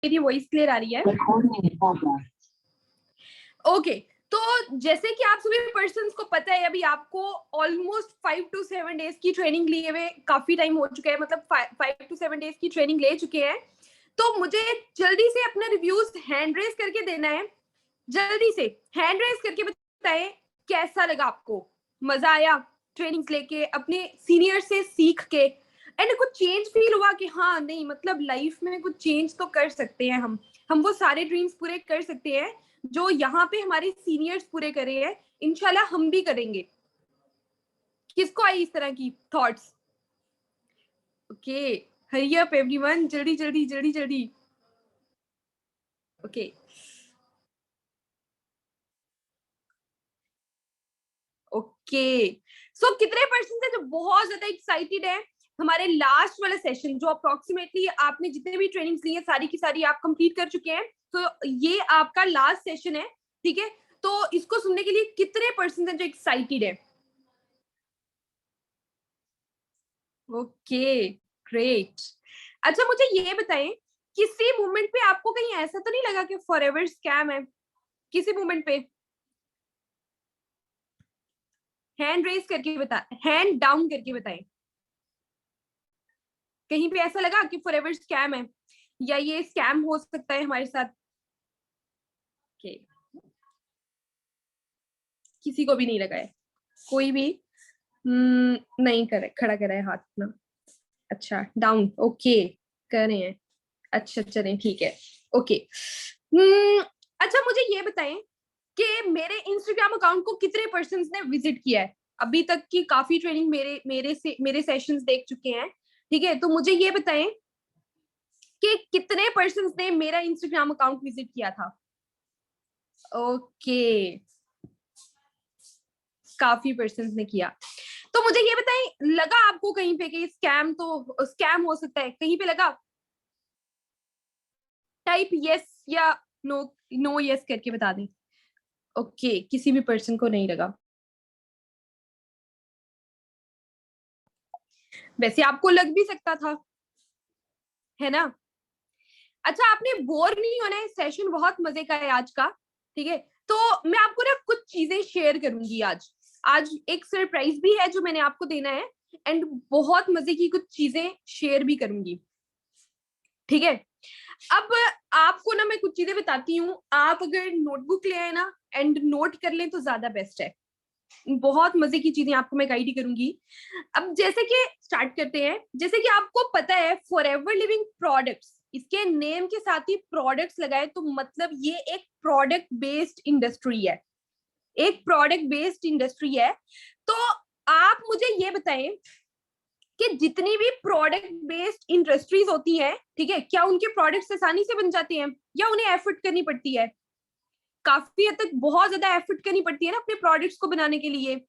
मेरी voice clear आ रही है? ओके, तो जैसे कि आप सभी पर्सन्स को पता है, अभी आपको ऑलमोस्ट 5 to 7 डेज की ट्रेनिंग लिए हुए काफी टाइम हो चुका है, मतलब 5 to 7 डेज की ट्रेनिंग ले चुके हैं। तो मुझे जल्दी से अपना रिव्यूज हैंड रेज करके देना है। जल्दी से हैंड रेज करके बताएं कैसा लगा आपको, मजा आया ट्रेनिंग्स लेके, अपने सीनियर से सीख के, एंड कुछ चेंज फील हुआ कि हाँ नहीं मतलब लाइफ में कुछ चेंज तो कर सकते हैं हम वो सारे ड्रीम्स पूरे कर सकते हैं जो यहाँ पे हमारे सीनियर्स पूरे करे हैं, इंशाल्लाह हम भी करेंगे। किसको आई इस तरह की thoughts? Okay, hurry up everyone, जल्दी जल्दी जल्दी जल्दी। ओके ओके, सो कितने पर्सन है जो बहुत ज्यादा एक्साइटेड है हमारे लास्ट वाला सेशन, जो अप्रोक्सीमेटली आपने जितने भी ट्रेनिंग्स ली है सारी की सारी आप कंप्लीट कर चुके हैं, तो ये आपका लास्ट सेशन है, ठीक है? तो इसको सुनने के लिए कितने पर्सन है जो एक्साइटेड है? Okay great. अच्छा मुझे ये बताएं, किसी मोमेंट पे आपको कहीं ऐसा तो नहीं लगा कि फॉरएवर स्कैम है? किसी मोमेंट पे हैंड रेज करके बता, हैंड डाउन करके बताएं, कहीं पे ऐसा लगा कि फॉरएवर स्कैम है या ये स्कैम हो सकता है हमारे साथ? okay. किसी को भी नहीं लगा है? कोई भी नहीं करे, खड़ा करा है हाथ ना? अच्छा डाउन, ओके कर रहे हैं, अच्छा चलें ठीक है, ओके। अच्छा मुझे ये बताएं कि मेरे इंस्टाग्राम अकाउंट को कितने पर्सन्स ने विजिट किया है अभी तक की? काफी ट्रेनिंग मेरे सेशंस देख चुके हैं, ठीक है? तो मुझे ये बताएं कि कितने पर्सन्स ने मेरा इंस्टाग्राम अकाउंट विजिट किया था? ओके, काफी पर्सन्स ने किया। तो मुझे ये बताएं, लगा आपको कहीं पे कि स्कैम तो स्कैम हो सकता है, कहीं पे लगा? टाइप यस या नो, नो यस करके बता दें। ओके, किसी भी पर्सन को नहीं लगा? वैसे आपको लग भी सकता था, है ना? अच्छा आपने बोर नहीं होना है, सेशन बहुत मजे का है आज का, ठीक है? तो मैं आपको ना कुछ चीजें शेयर करूंगी आज। आज एक सरप्राइज भी है जो मैंने आपको देना है, एंड बहुत मजे की कुछ चीजें शेयर भी करूंगी, ठीक है? अब आपको ना मैं कुछ चीजें बताती हूँ, आप अगर नोटबुक ले आए ना एंड नोट कर लें तो ज्यादा बेस्ट है। बहुत मजे की चीजें आपको मैं गाइड करूंगी। अब जैसे कि स्टार्ट करते हैं, जैसे कि आपको पता है फॉरएवर लिविंग प्रोडक्ट्स, इसके नेम के साथ ही प्रोडक्ट्स लगाए तो मतलब ये एक प्रोडक्ट बेस्ड इंडस्ट्री है, एक प्रोडक्ट बेस्ड इंडस्ट्री है। तो आप मुझे ये बताएं कि जितनी भी प्रोडक्ट बेस्ड इंडस्ट्रीज होती हैं, ठीक है, क्या उनके प्रोडक्ट्स आसानी से बन जाते हैं या उन्हें एफर्ट करनी पड़ती है? काफी हद तक बहुत ज्यादा एफर्ट करनी पड़ती है ना अपने प्रोडक्ट्स को बनाने के लिए,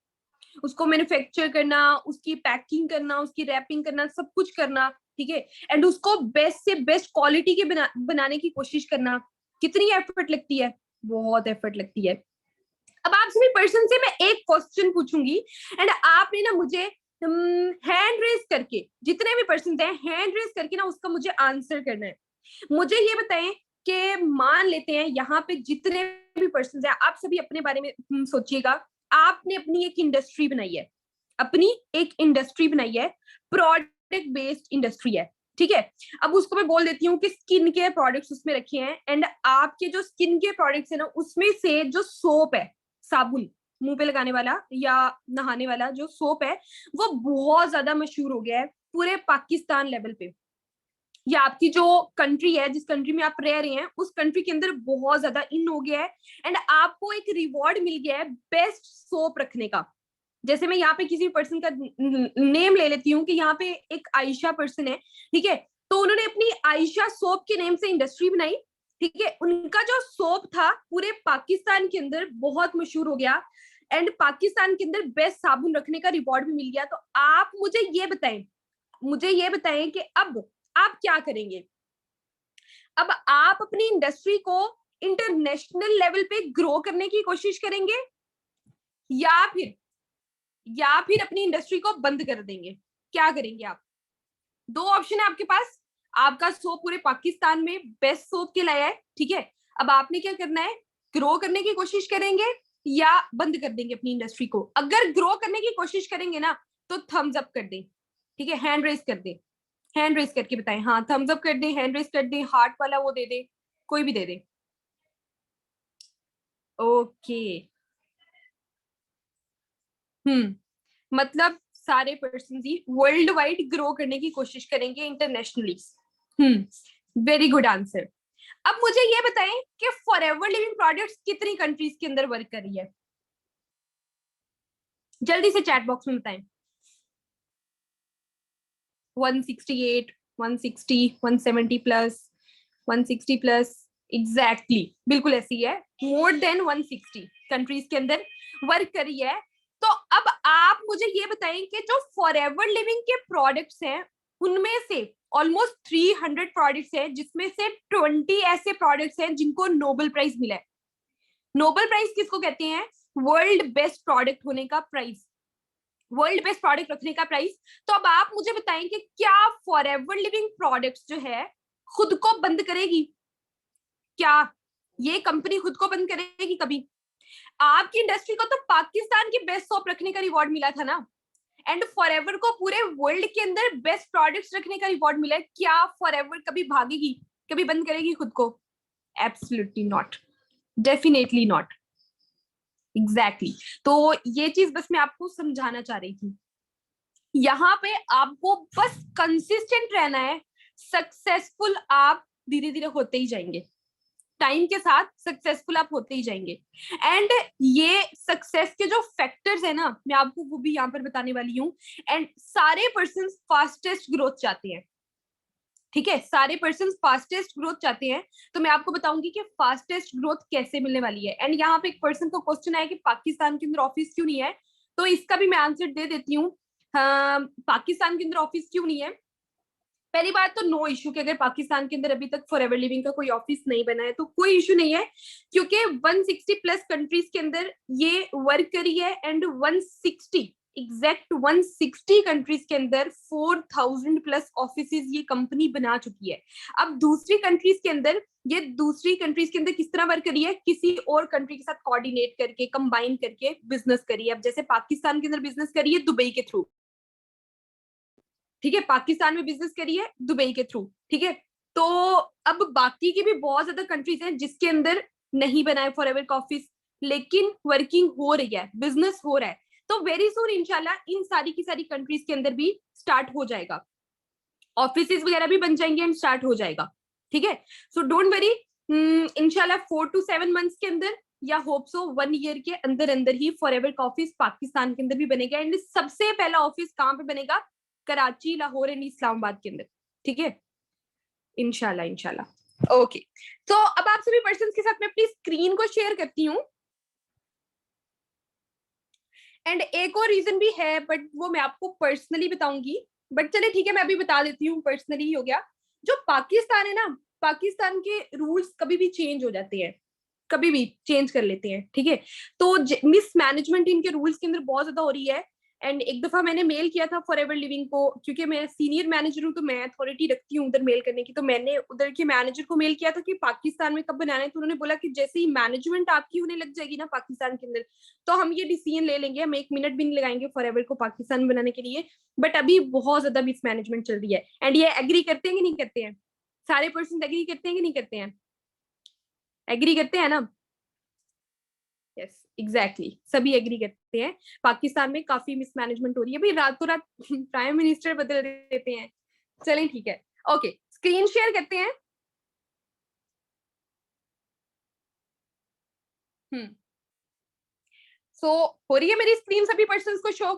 उसको मैन्युफैक्चर करना, उसकी पैकिंग करना, उसकी रैपिंग करना, सब कुछ करना, ठीक है? एंड उसको बेस्ट से बेस्ट क्वालिटी के बनाने की कोशिश करना, कितनी एफर्ट लगती है? बहुत एफर्ट लगती है। अब आप सभी पर्सन से मैं एक क्वेश्चन पूछूंगी एंड आपने ना मुझे हैंड रेज करके, जितने भी पर्सन हैं हैंड रेज करके ना उसका मुझे आंसर करना है। मुझे ये बताएं कि मान लेते हैं यहाँ पे जितने भी पर्सन हैं, आप सभी अपने बारे में सोचिएगा। आपने अपनी एक इंडस्ट्री बनाई है, अपनी एक इंडस्ट्री बनाई है, प्रोडक्ट बेस्ड इंडस्ट्री है, ठीक है? अब उसको मैं बोल देती हूँ कि स्किन केयर प्रोडक्ट्स उसमें रखे हैं, एंड आपके जो स्किन केयर प्रोडक्ट्स है ना उसमें से जो सोप है, साबुन मुंह पे लगाने वाला या नहाने वाला जो सोप है, वो बहुत ज्यादा मशहूर हो गया है पूरे पाकिस्तान लेवल पे, या आपकी जो कंट्री है, जिस कंट्री में आप रह रहे हैं उस कंट्री के अंदर बहुत ज्यादा इन हो गया है, एंड आपको एक रिवॉर्ड मिल गया है बेस्ट सोप रखने का। जैसे मैं यहाँ पे किसी पर्सन का नेम ले लेती हूँ कि यहाँ पे एक आयशा पर्सन है, ठीक है? तो उन्होंने अपनी आयशा सोप के नेम से इंडस्ट्री बनाई, ठीक है? उनका जो सोप था पूरे पाकिस्तान के अंदर बहुत मशहूर हो गया, एंड पाकिस्तान के अंदर बेस्ट साबुन रखने का रिवॉर्ड भी मिल गया। तो आप मुझे ये बताएं, मुझे ये बताएं कि अब आप क्या करेंगे? अब आप अपनी इंडस्ट्री को इंटरनेशनल लेवल पे ग्रो करने की कोशिश करेंगे या फिर अपनी इंडस्ट्री को बंद कर देंगे? क्या करेंगे आप? दो ऑप्शन है आपके पास, आपका सोप पूरे पाकिस्तान में बेस्ट सोप कहलाया है, ठीक है। अब आपने क्या करना है, ग्रो करने की कोशिश करेंगे या बंद कर देंगे अपनी इंडस्ट्री को। अगर ग्रो करने की कोशिश करेंगे ना तो थम्स अप कर दें, ठीक है, हैंड रेस कर दें, हैंड रेस करके बताएं, हाँ थम्स अप कर दें, हैंड रेस कर दें, हार्ट वाला वो दे दे, कोई भी दे दे। ओके, मतलब सारे पर्सन ही वर्ल्ड वाइड ग्रो करने की कोशिश करेंगे इंटरनेशनली। Very good answer. अब मुझे ये बताएं कि फॉरएवर लिविंग प्रोडक्ट्स कितनी कंट्रीज के अंदर वर्क कर रही है, जल्दी से चैट बॉक्स में बताएं। 168, 160, 170 प्लस, 160 प्लस, एग्जैक्टली बिल्कुल ऐसी है, मोर देन 160 कंट्रीज के अंदर वर्क कर रही है। तो अब आप मुझे ये बताएं कि जो फॉरएवर लिविंग के प्रोडक्ट्स हैं उनमें से ऑलमोस्ट 300 प्रोडक्ट्स हैं, जिसमें से 20 ऐसे प्रोडक्ट्स हैं जिनको नोबेल प्राइज मिला है। नोबेल प्राइज किसको कहते हैं, वर्ल्ड बेस्ट प्रोडक्ट होने का प्राइज, वर्ल्ड बेस्ट प्रोडक्ट रखने का प्राइस। तो अब आप मुझे बताएं कि क्या फॉरएवर लिविंग प्रोडक्ट्स जो है खुद को बंद करेगी, क्या ये कंपनी खुद को बंद करेगी कभी? आपकी इंडस्ट्री को तो पाकिस्तान की बेस्ट सोप रखने का रिवॉर्ड मिला था ना, एंड फॉरएवर को पूरे वर्ल्ड के अंदर बेस्ट प्रोडक्ट्स रखने का रिवॉर्ड मिला है। क्या फॉरएवर कभी भागेगी, कभी बंद करेगी खुद को? Absolutely not, definitely not, exactly तो ये चीज बस मैं आपको समझाना चाह रही थी। यहाँ पे आपको बस कंसिस्टेंट रहना है, सक्सेसफुल आप धीरे धीरे होते ही जाएंगे, टाइम के साथ सक्सेसफुल आप होते ही जाएंगे। एंड ये सक्सेस के जो फैक्टर्स है ना, मैं आपको वो भी यहाँ पर बताने वाली हूँ। एंड सारे पर्सन फास्टेस्ट ग्रोथ चाहते हैं, ठीक है, सारे पर्सन फास्टेस्ट ग्रोथ चाहते हैं। तो मैं आपको बताऊंगी कि फास्टेस्ट ग्रोथ कैसे मिलने वाली है। एंड यहाँ पे एक पर्सन को क्वेश्चन आया कि पाकिस्तान के अंदर ऑफिस क्यों नहीं है, तो इसका भी मैं आंसर दे देती हूँ। पाकिस्तान के अंदर ऑफिस क्यों नहीं है, पहली बात तो नो इशू कि अगर पाकिस्तान के अंदर अभी तक फॉरएवर लिविंग का कोई ऑफिस नहीं बना है तो कोई इशू नहीं है, क्योंकि 160 प्लस कंट्रीज के अंदर ये वर्क करी है। एंड 160 एग्जैक्ट 160 कंट्रीज के अंदर 4000 प्लस ऑफिसेज ये कंपनी बना चुकी है। अब दूसरी कंट्रीज के अंदर, ये दूसरी कंट्रीज के अंदर किस तरह वर्क करी है, किसी और कंट्री के साथ कोऑर्डिनेट करके, कंबाइन करके बिजनेस करी है। अब जैसे पाकिस्तान के अंदर बिजनेस करी है दुबई के थ्रू, ठीक है, पाकिस्तान में बिजनेस करी है दुबई के थ्रू, ठीक है। तो अब बाकी की भी बहुत ज्यादा कंट्रीज हैं जिसके अंदर नहीं बना है फॉरएवर का ऑफिस, लेकिन वर्किंग हो रही है, बिजनेस हो रहा है। तो वेरी सुन इंशाल्लाह इन सारी की सारी कंट्रीज के अंदर भी स्टार्ट हो जाएगा, ऑफिस वगैरह भी बन जाएंगे एंड स्टार्ट हो जाएगा, ठीक है। सो डोंट वरी, इंशाल्लाह 4 to 7 मंथ्स के अंदर या होप सो 1 ईयर के अंदर अंदर ही फॉरएवर का ऑफिस पाकिस्तान के अंदर भी बनेगा। एंड सबसे पहला ऑफिस कहाँ पे बनेगा, कराची, लाहौर एंड इस्लामाबाद के अंदर, ठीक है, इंशाल्लाह इंशाल्लाह। ओके, तो अब आप सभी पर्सन के साथ मैं अपनी स्क्रीन को शेयर करती हूँ। एंड एक और रीजन भी है बट वो मैं आपको पर्सनली बताऊंगी, बट चले ठीक है मैं अभी बता देती हूँ, पर्सनली ही हो गया। जो पाकिस्तान है ना, पाकिस्तान के रूल्स कभी भी चेंज हो जाते हैं, कभी भी चेंज कर लेते हैं, ठीक है। तो मिसमैनेजमेंट इनके रूल्स के अंदर बहुत ज्यादा हो रही है। एंड एक दफा मैंने मेल किया था फॉरएवर लिविंग को, क्योंकि मैं सीनियर मैनेजर हूँ तो मैं अथॉरिटी रखती हूँ उधर मेल करने की। तो मैंने उधर के मैनेजर को मेल किया था कि पाकिस्तान में कब बनाना है, तो उन्होंने बोला कि जैसे ही मैनेजमेंट आपकी होने लग जाएगी ना पाकिस्तान के अंदर, तो हम ये डिसीजन ले लेंगे, हम 1 मिनट भी नहीं लगाएंगे फॉरएवर को पाकिस्तान में बनाने के लिए। बट अभी बहुत ज्यादा मिसमैनेजमेंट चल रही है। एंड ये एग्री करते हैं कि नहीं करते हैं, सारे पर्सन एग्री करते हैं कि नहीं करते हैं, एग्री करते हैं ना? यस एग्जैक्टली, सभी एग्री करते हैं, पाकिस्तान में काफी मिसमैनेजमेंट हो रही है। भाई रातों रात प्राइम मिनिस्टर बदल देते हैं। चलें ठीक है, ओके स्क्रीन शेयर करते हैं। हम्म, सो हो रही है मेरी स्क्रीन सभी पर्सन को शो?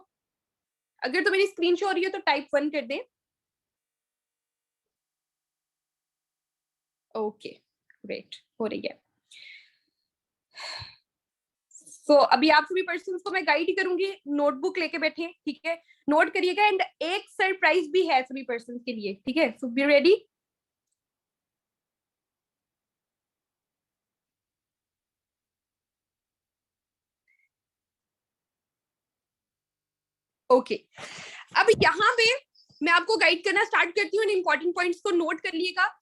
अगर तो मेरी स्क्रीन शो हो रही है तो टाइप 1 कर दें। ओके ग्रेट, हो रही है। सो अभी आप सभी पर्सन को मैं गाइड ही करूंगी, नोटबुक लेके बैठे, ठीक है, नोट करिएगा। एंड एक सरप्राइज भी है सभी पर्सन के लिए, ठीक है, सो बी रेडी। ओके, अब यहाँ पे मैं आपको गाइड करना स्टार्ट करती हूँ, इन इंपॉर्टेंट पॉइंट्स को नोट कर लिएगा।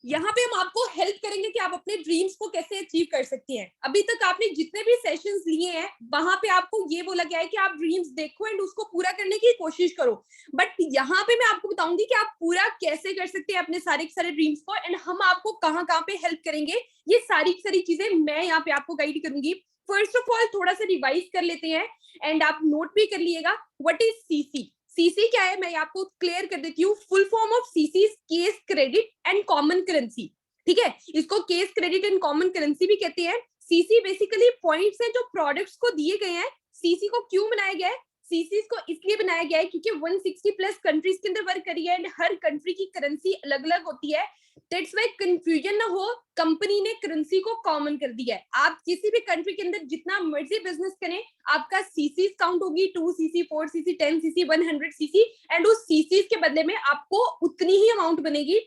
यहाँ पे हम आपको हेल्प करेंगे कि आप अपने ड्रीम्स को कैसे अचीव कर सकती हैं। अभी तक आपने जितने भी सेशंस लिए हैं वहां पे आपको ये बोला गया है कि आप ड्रीम्स देखो एंड उसको पूरा करने की कोशिश करो, बट यहाँ पे मैं आपको बताऊंगी कि आप पूरा कैसे कर सकते हैं अपने सारे के सारे ड्रीम्स को, एंड हम आपको कहाँ कहाँ पे हेल्प करेंगे, ये सारी की सारी चीजें मैं यहाँ पे आपको गाइड करूंगी। फर्स्ट ऑफ ऑल थोड़ा सा रिवाइज कर लेते हैं एंड आप नोट भी कर लिएगा व्हाट इज सीसी। सीसी क्या है मैं आपको क्लियर कर देती हूँ। Full form of CC case credit and common currency. ठीक है, इसको case credit and common currency भी कहते हैं। सीसी बेसिकली पॉइंट्स है जो प्रोडक्ट्स को दिए गए हैं। सीसी को क्यों बनाया गया है? सीसी को इसलिए बनाया गया है क्योंकि 160 प्लस कंट्रीज के अंदर वर्क करी है एंड हर कंट्री की करेंसी अलग अलग होती है। दैट्स व्हाई कंफ्यूजन ना हो, कंपनी ने करेंसी को कॉमन कर दिया है। आप किसी भी कंट्री के अंदर जितना मर्जी बिजनेस करें, आपका सीसी काउंट होगी 2 CC 4 CC 10 CC 100 CC, and उस सीसी के बदले में आपको उतनी ही अमाउंट बनेगी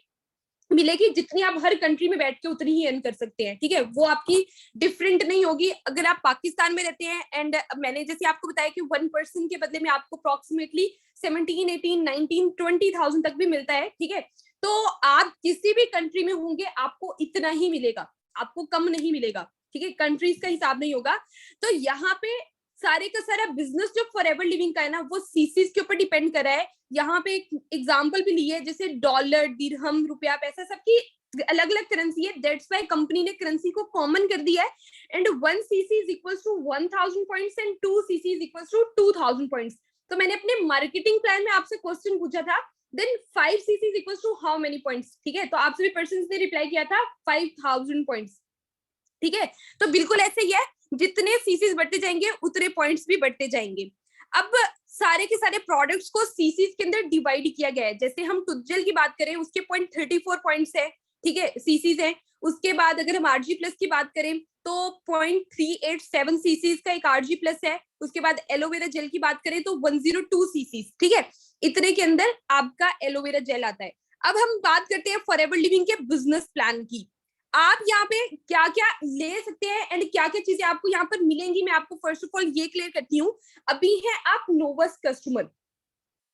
मिलेगी जितनी आप हर कंट्री में बैठ के उतनी ही अर्न कर सकते हैं। ठीक है, वो आपकी डिफरेंट नहीं होगी। अगर आप पाकिस्तान में रहते हैं एंड मैंने जैसे आपको बताया कि 1% के बदले में आपको अप्रोक्सीमेटली 17 18 19 20,000 तक भी मिलता है। ठीक है, तो आप किसी भी कंट्री में होंगे आपको इतना ही मिलेगा, आपको कम नहीं मिलेगा। ठीक है, कंट्रीज का हिसाब नहीं होगा। तो यहाँ पे सारे का सारा बिजनेस जो फॉरएवर लिविंग का है ना, वो सीसीज के ऊपर डिपेंड कर रहा है। यहाँ पे एक एग्जांपल भी ली है, जैसे डॉलर, दिरहम, रुपया, पैसा, सबकी अलग अलग करेंसी है। दैट्स व्हाई कंपनी ने करेंसी को कॉमन कर दिया है। And 1 CC is equals to 1000 points and 2 CC is equals to 2000 points. तो मैंने अपने मार्केटिंग प्लान में आपसे क्वेश्चन पूछा था, then 5 CC is equals to how many points. ठीक है, तो आप सभी पर्संस ने रिप्लाई किया था 5000 पॉइंट्स। ठीक है, तो बिल्कुल ऐसे ही है, जितने सीसीज बढ़ते जाएंगे उतने पॉइंट्स भी बढ़ते जाएंगे। अब सारे के सारे प्रोडक्ट्स को सीसीज के अंदर डिवाइड किया गया है। जैसे हम टुज्जल की बात करें, उसके पॉइंट 34 पॉइंट्स है। ठीक है, सीसीज है। उसके बाद अगर हम आरजी प्लस की बात करें तो 0.387 सीसीज का एक आरजी प्लस है। उसके बाद एलोवेरा जेल की बात करें तो 102 सीसीज। ठीक है, इतने के अंदर आपका एलोवेरा जेल आता है। अब हम बात करते हैं फॉरएवर लिविंग के बिजनेस प्लान की। आप यहाँ पे क्या क्या ले सकते हैं एंड क्या क्या चीजें आपको यहाँ पर मिलेंगी, मैं आपको फर्स्ट ऑफ ऑल ये क्लियर करती हूँ। अभी है आप नोवस कस्टमर,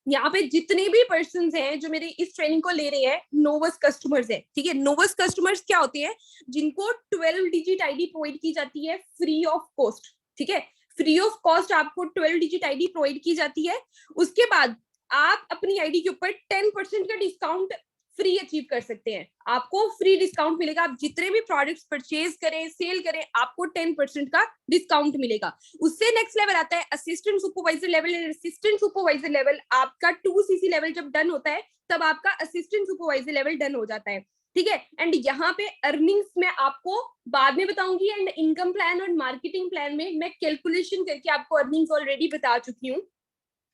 यहाँ पे जितने भी पर्सन हैं जो मेरे इस ट्रेनिंग को ले रहे हैं नोवस कस्टमर्स हैं। ठीक है, नोवस कस्टमर्स क्या होते हैं? जिनको 12 डिजिट आईडी प्रोवाइड की जाती है फ्री ऑफ कॉस्ट। ठीक है, फ्री ऑफ कॉस्ट आपको 12 डिजिट आईडी प्रोवाइड की जाती है। उसके बाद आप अपनी आईडी के ऊपर 10% का डिस्काउंट फ्री अचीव कर सकते हैं। आपको फ्री डिस्काउंट मिलेगा। आप जितने भी प्रोडक्ट्स परचेज करें, सेल करें, आपको 10% का डिस्काउंट मिलेगा। उससे नेक्स्ट लेवल आता है assistant supervisor level. Assistant supervisor level आपका 2 सीसी लेवल जब डन होता है तब आपका असिस्टेंट सुपरवाइजर लेवल डन हो जाता है। ठीक है, एंड यहाँ पे अर्निंग्स मैं आपको बाद में बताऊंगी एंड इनकम प्लान और मार्केटिंग प्लान में मैं कैलकुलेशन करके आपको अर्निंग्स ऑलरेडी बता चुकी हूँ।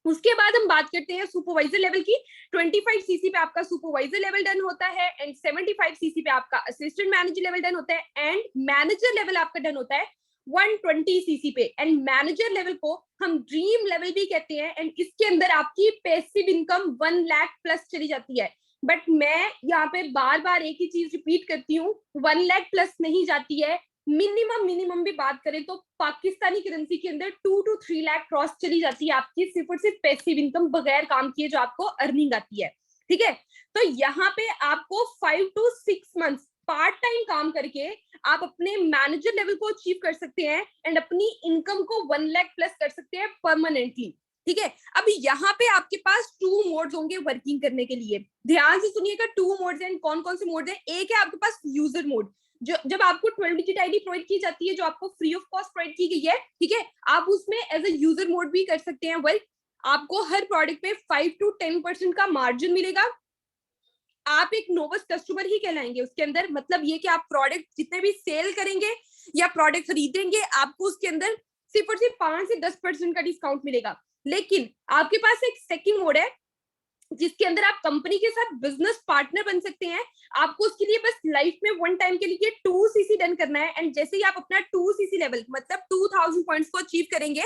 उसके बाद हम बात करते हैं सुपरवाइजर लेवल की। 25 सीसी पे आपका सुपरवाइजर लेवल डन होता है एंड 75 सीसी पे आपका असिस्टेंट मैनेजर लेवल डन होता है एंड मैनेजर लेवल आपका डन होता है 120 सीसी पे। एंड मैनेजर लेवल को हम ड्रीम लेवल भी कहते हैं एंड इसके अंदर आपकी पैसिव इनकम 1 लाख प्लस चली जाती है। बट मैं यहाँ पे बार बार एक ही चीज रिपीट करती हूँ, 1 लाख प्लस नहीं जाती है। मिनिमम भी बात करें तो पाकिस्तानी करेंसी के अंदर 2 to 3 लाख क्रॉस चली जाती है आपकी सिर्फ और सिर्फ पैसिव इनकम बगैर काम किए जो आपको अर्निंग आती है। ठीक है, तो यहाँ पे आपको 5 to 6 मंथ्स पार्ट टाइम काम करके आप अपने मैनेजर लेवल को अचीव कर सकते हैं एंड अपनी इनकम को 1 लाख प्लस कर सकते हैं परमानेंटली। ठीक है, अब यहाँ पे आपके पास 2 मोड्स होंगे वर्किंग करने के लिए। ध्यान से सुनिएगा, 2 मोड्स हैं। कौन कौन से मोड्स हैं? एक है आपके पास यूजर मोड, जो जब आपको 12 डिजिट आईडी प्रोवाइड की जाती है जो आपको फ्री ऑफ कॉस्ट प्रोवाइड की गई है। ठीक है, आप उसमें एज ए यूजर मोड भी कर सकते हैं। वेल, आपको हर प्रोडक्ट पे 5 to 10% का मार्जिन मिलेगा। आप एक नोवस कस्टमर ही कहलाएंगे उसके अंदर। मतलब ये कि आप प्रोडक्ट जितने भी सेल करेंगे या प्रोडक्ट खरीदेंगे आपको उसके अंदर सिर्फ और सिर्फ 5 से 10% का डिस्काउंट मिलेगा। लेकिन आपके पास एक सेकंड मोड है जिसके अंदर आप कंपनी के साथ बिजनेस पार्टनर बन सकते हैं। आपको उसके लिए बस लाइफ में 1 टाइम के लिए 2 सीसी डन करना है एंड जैसे ही आप अपना 2 सीसी लेवल मतलब 2000 पॉइंट्स को अचीव करेंगे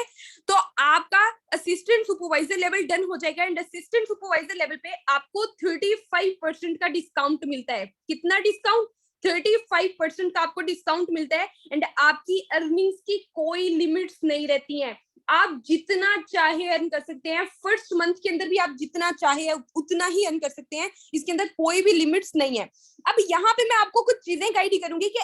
तो आपका असिस्टेंट सुपरवाइजर लेवल डन हो जाएगा एंड असिस्टेंट सुपरवाइजर लेवल पे आपको 35% का डिस्काउंट मिलता है। कितना डिस्काउंट? 35% का आपको डिस्काउंट मिलता है एंड आपकी अर्निंग्स की कोई लिमिट्स नहीं रहती हैं। आप जितना चाहे अर्न कर सकते हैं, फर्स्ट मंथ के अंदर भी आप जितना चाहे उतना ही अर्न कर सकते हैं, इसके अंदर कोई भी लिमिट्स नहीं है। अब यहाँ पे मैं आपको कुछ चीजें गाइड करूंगी कि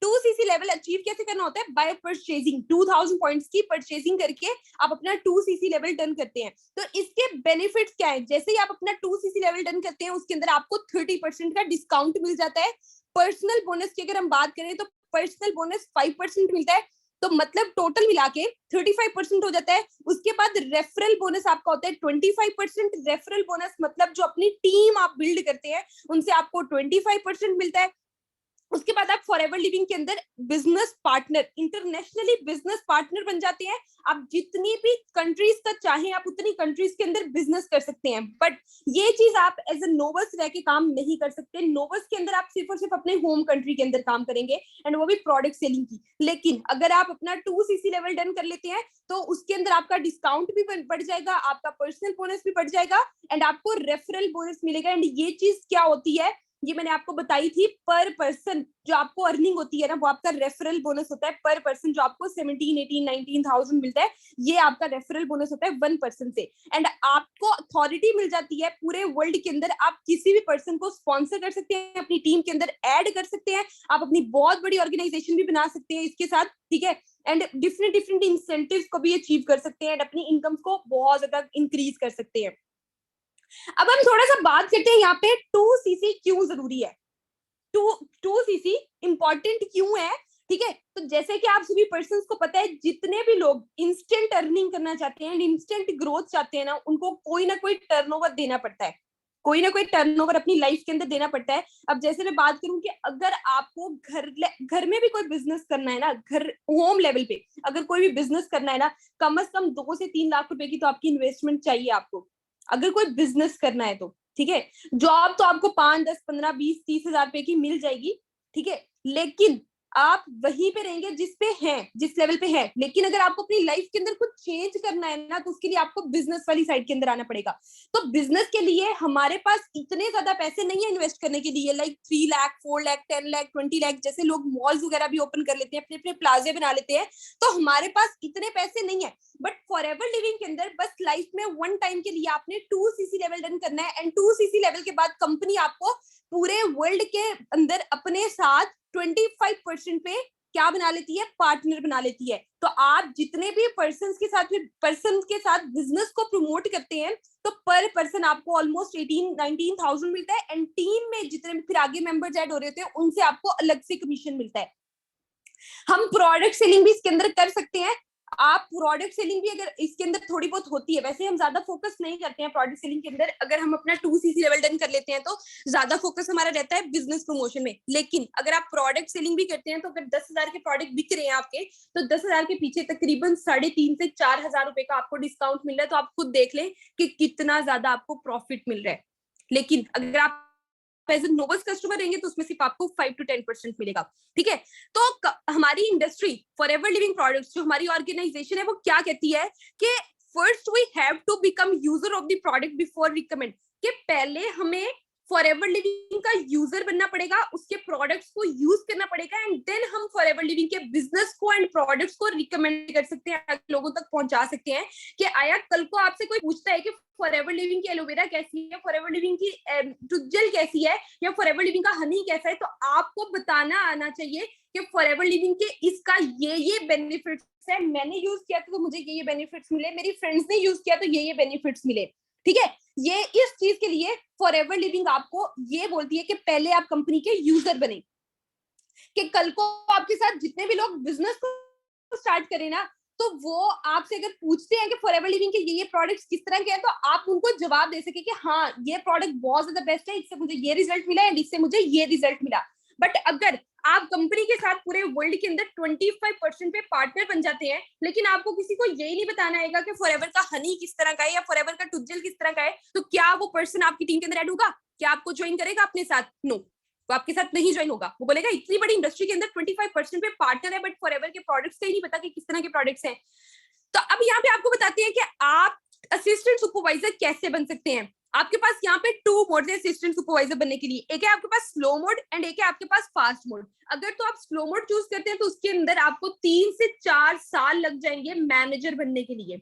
2cc लेवल अचीव कैसे करना होता है। बाय परचेजिंग 2000 पॉइंट्स की परचेजिंग करके आप अपना 2cc लेवल डन करते हैं। तो इसके बेनिफिट्स क्या है, जैसे ही आप अपना 2cc लेवल डन करते हैं उसके अंदर आपको 30% का डिस्काउंट मिल जाता है। पर्सनल बोनस की अगर हम बात करें तो पर्सनल बोनस 5% मिलता है, तो मतलब टोटल मिला के 35% हो जाता है। उसके बाद रेफरल बोनस आपका होता है 25%। रेफरल बोनस मतलब जो अपनी टीम आप बिल्ड करते हैं उनसे आपको 25% मिलता है। उसके बाद आप फॉरएवर लिविंग के अंदर business partner, internationally business partner बन जाते हैं। आप जितनी भी कंट्रीज का चाहें आप उतनी कंट्रीज के अंदर बिजनेस कर सकते हैं। बट ये चीज आप एज ए नोवस रह के काम नहीं कर सकते। नोवस के अंदर आप सिर्फ और सिर्फ अपने होम कंट्री के अंदर काम करेंगे, एंड वो भी प्रोडक्ट सेलिंग की। लेकिन अगर आप अपना 2cc लेवल डन कर लेते हैं तो उसके अंदर आपका डिस्काउंट भी बढ़ जाएगा, आपका पर्सनल बोनस भी बढ़ जाएगा, एंड आपको रेफरल बोनस मिलेगा। एंड ये चीज क्या होती है, ये मैंने आपको बताई थी, पर पर्सन जो आपको अर्निंग होती है ना वो आपका रेफरल बोनस होता है। पर पर्सन जो आपको 17, 18, 19,000 मिलता है, ये आपका रेफरल बोनस होता है 1% से। एंड आपको अथॉरिटी मिल जाती है पूरे वर्ल्ड के अंदर, आप किसी भी पर्सन को स्पॉन्सर कर सकते हैं, अपनी टीम के अंदर ऐड कर सकते हैं, आप अपनी बहुत बड़ी ऑर्गेनाइजेशन भी बना सकते हैं इसके साथ, ठीक है। एंड डिफरेंट डिफरेंट इंसेंटिव्स को भी अचीव कर सकते हैं, एंड अपनी इनकम को बहुत ज्यादा इंक्रीज कर सकते हैं। अब हम थोड़ा सा बात करते हैं यहाँ पे 2cc क्यों जरूरी है, 2cc इंपॉर्टेंट क्यों है, ठीक है। तो जैसे कि आप सभी पर्सन्स को पता है, जितने भी लोग इंस्टेंट अर्निंग करना चाहते हैं, इंस्टेंट ग्रोथ चाहते हैं ना, उनको कोई ना कोई टर्नओवर देना पड़ता है, कोई ना कोई टर्नओवर अपनी लाइफ के अंदर देना पड़ता है। अब जैसे मैं बात करूं कि अगर आपको घर में भी कोई बिजनेस करना है ना, घर होम लेवल पे अगर कोई भी बिजनेस करना है ना, कम से कम 2 से 3 लाख रुपए की तो आपकी इन्वेस्टमेंट चाहिए आपको, अगर कोई बिजनेस करना है तो, ठीक है। जॉब तो आपको 5, 10, 15, 20, 30 हजार रुपए की मिल जाएगी, ठीक है, लेकिन आप वहीं पे रहेंगे जिस पे हैं, जिस लेवल पे है। लेकिन अगर आपको अपनी लाइफ के अंदर कुछ चेंज करना है ना, तो उसके लिए आपको बिजनेस वाली साइड के अंदर आना पड़ेगा। तो बिजनेस के लिए हमारे पास इतने ज्यादा पैसे नहीं है इन्वेस्ट करने के लिए, लाइक 3 लाख, 4 लाख, 10 लाख, 20 लाख, जैसे लोग मॉल्स वगैरह भी ओपन कर लेते हैं, अपने अपने प्लाजे बना लेते हैं, तो हमारे पास इतने पैसे नहीं है। बट फॉरएवर लिविंग के अंदर बस लाइफ में वन टाइम के लिए आपने 2cc लेवल डन करना है, एंड 2cc लेवल के बाद कंपनी आपको पूरे वर्ल्ड के अंदर अपने साथ 25% पे क्या बना लेती है, पार्टनर बना लेती है। तो आप जितने भी पर्सन के साथ बिजनेस को प्रमोट करते हैं, तो पर पर्सन आपको ऑलमोस्ट 18, 19,000 मिलता है, एंड टीम में जितने भी फिर आगे मेंबर्स ऐड हो रहे होते हैं उनसे आपको अलग से कमीशन मिलता है। हम प्रोडक्ट सेलिंग भी इसके अंदर कर सकते हैं। आप प्रोडक्ट सेलिंग भी अगर इसके अंदर थोड़ी बहुत होती है, वैसे हम ज्यादा फोकस नहीं करते हैं प्रोडक्ट सेलिंग के अंदर। अगर हम अपना 2cc लेवल डन कर लेते हैं तो ज्यादा फोकस हमारा रहता है बिजनेस प्रमोशन में। लेकिन अगर आप प्रोडक्ट सेलिंग भी करते हैं तो अगर 10,000 के प्रोडक्ट बिक रहे हैं आपके, तो 10,000 के पीछे तकरीबन 3,500 से 4,000 रुपए का आपको डिस्काउंट मिल रहा है। तो आप खुद देख लें कि कितना ज्यादा आपको प्रॉफिट मिल रहा है। लेकिन अगर आप एज ए नोवस कस्टमर रहेंगे तो उसमें सिर्फ आपको 5 to 10% मिलेगा, ठीक है। तो हमारी इंडस्ट्री फॉरएवर लिविंग प्रोडक्ट्स, जो हमारी ऑर्गेनाइजेशन है, वो क्या कहती है कि first we have to become user of the product before recommend, कि पहले हमें फॉरएवर लिविंग का यूजर बनना पड़ेगा, उसके प्रोडक्ट्स को यूज करना पड़ेगा, एंड देन हम फॉरएवर लिविंग के बिजनेस को एंड प्रोडक्ट्स को रिकमेंड कर सकते हैं, लोगों तक पहुंचा सकते हैं। कि आया कल को आपसे कोई पूछता है कि फॉरएवर लिविंग की एलोवेरा कैसी है, फॉरएवर लिविंग की टूथजेल कैसी है, या फॉरएवर लिविंग का हनी कैसा है, तो आपको बताना आना चाहिए कि फॉरएवर लिविंग के इसका ये बेनिफिट्स है, मैंने यूज किया था तो मुझे ये बेनिफिट्स मिले, मेरी फ्रेंड्स ने यूज किया तो ये बेनिफिट्स मिले, ठीक है। ये इस चीज के लिए फॉरएवर लिविंग आपको ये बोलती है कि पहले आप कंपनी के यूजर बने, कि कल को आपके साथ जितने भी लोग बिजनेस को स्टार्ट करें ना, तो वो आपसे अगर पूछते हैं कि फॉरएवर लिविंग के ये प्रोडक्ट्स किस तरह के हैं, तो आप उनको जवाब दे सके कि हाँ ये प्रोडक्ट बहुत ज्यादा बेस्ट है, इससे मुझे ये रिजल्ट मिला है, इससे मुझे ये रिजल्ट मिला। बट अगर आप कंपनी के साथ पूरे वर्ल्ड के अंदर 25% पे पार्टनर बन जाते हैं, लेकिन आपको किसी को यही नहीं बताना आएगा कि फॉरएवर का हनी किस तरह का है या फॉरएवर का टूथजेल किस तरह का है, तो क्या वो पर्सन आपकी टीम के अंदर ऐड होगा? क्या आपको ज्वाइन करेगा अपने साथ? नो, वो आपके साथ नहीं ज्वाइन होगा। वो बोलेगा इतनी बड़ी इंडस्ट्री के अंदर 25% पे पार्टनर है, बट फॉरएवर के प्रोडक्ट्स का ही नहीं पता कि किस तरह के प्रोडक्ट्स हैं। तो अब यहाँ पे आपको बताते हैं कि आप असिस्टेंट सुपरवाइजर कैसे बन सकते हैं। आपके पास यहाँ पे 2 मोड है असिस्टेंट सुपरवाइजर बनने के लिए, एक है आपके पास स्लो मोड एंड एक है आपके पास फास्ट मोड। अगर तो आप स्लो मोड चूज करते हैं तो उसके अंदर आपको 3 से 4 साल लग जाएंगे मैनेजर बनने के लिए,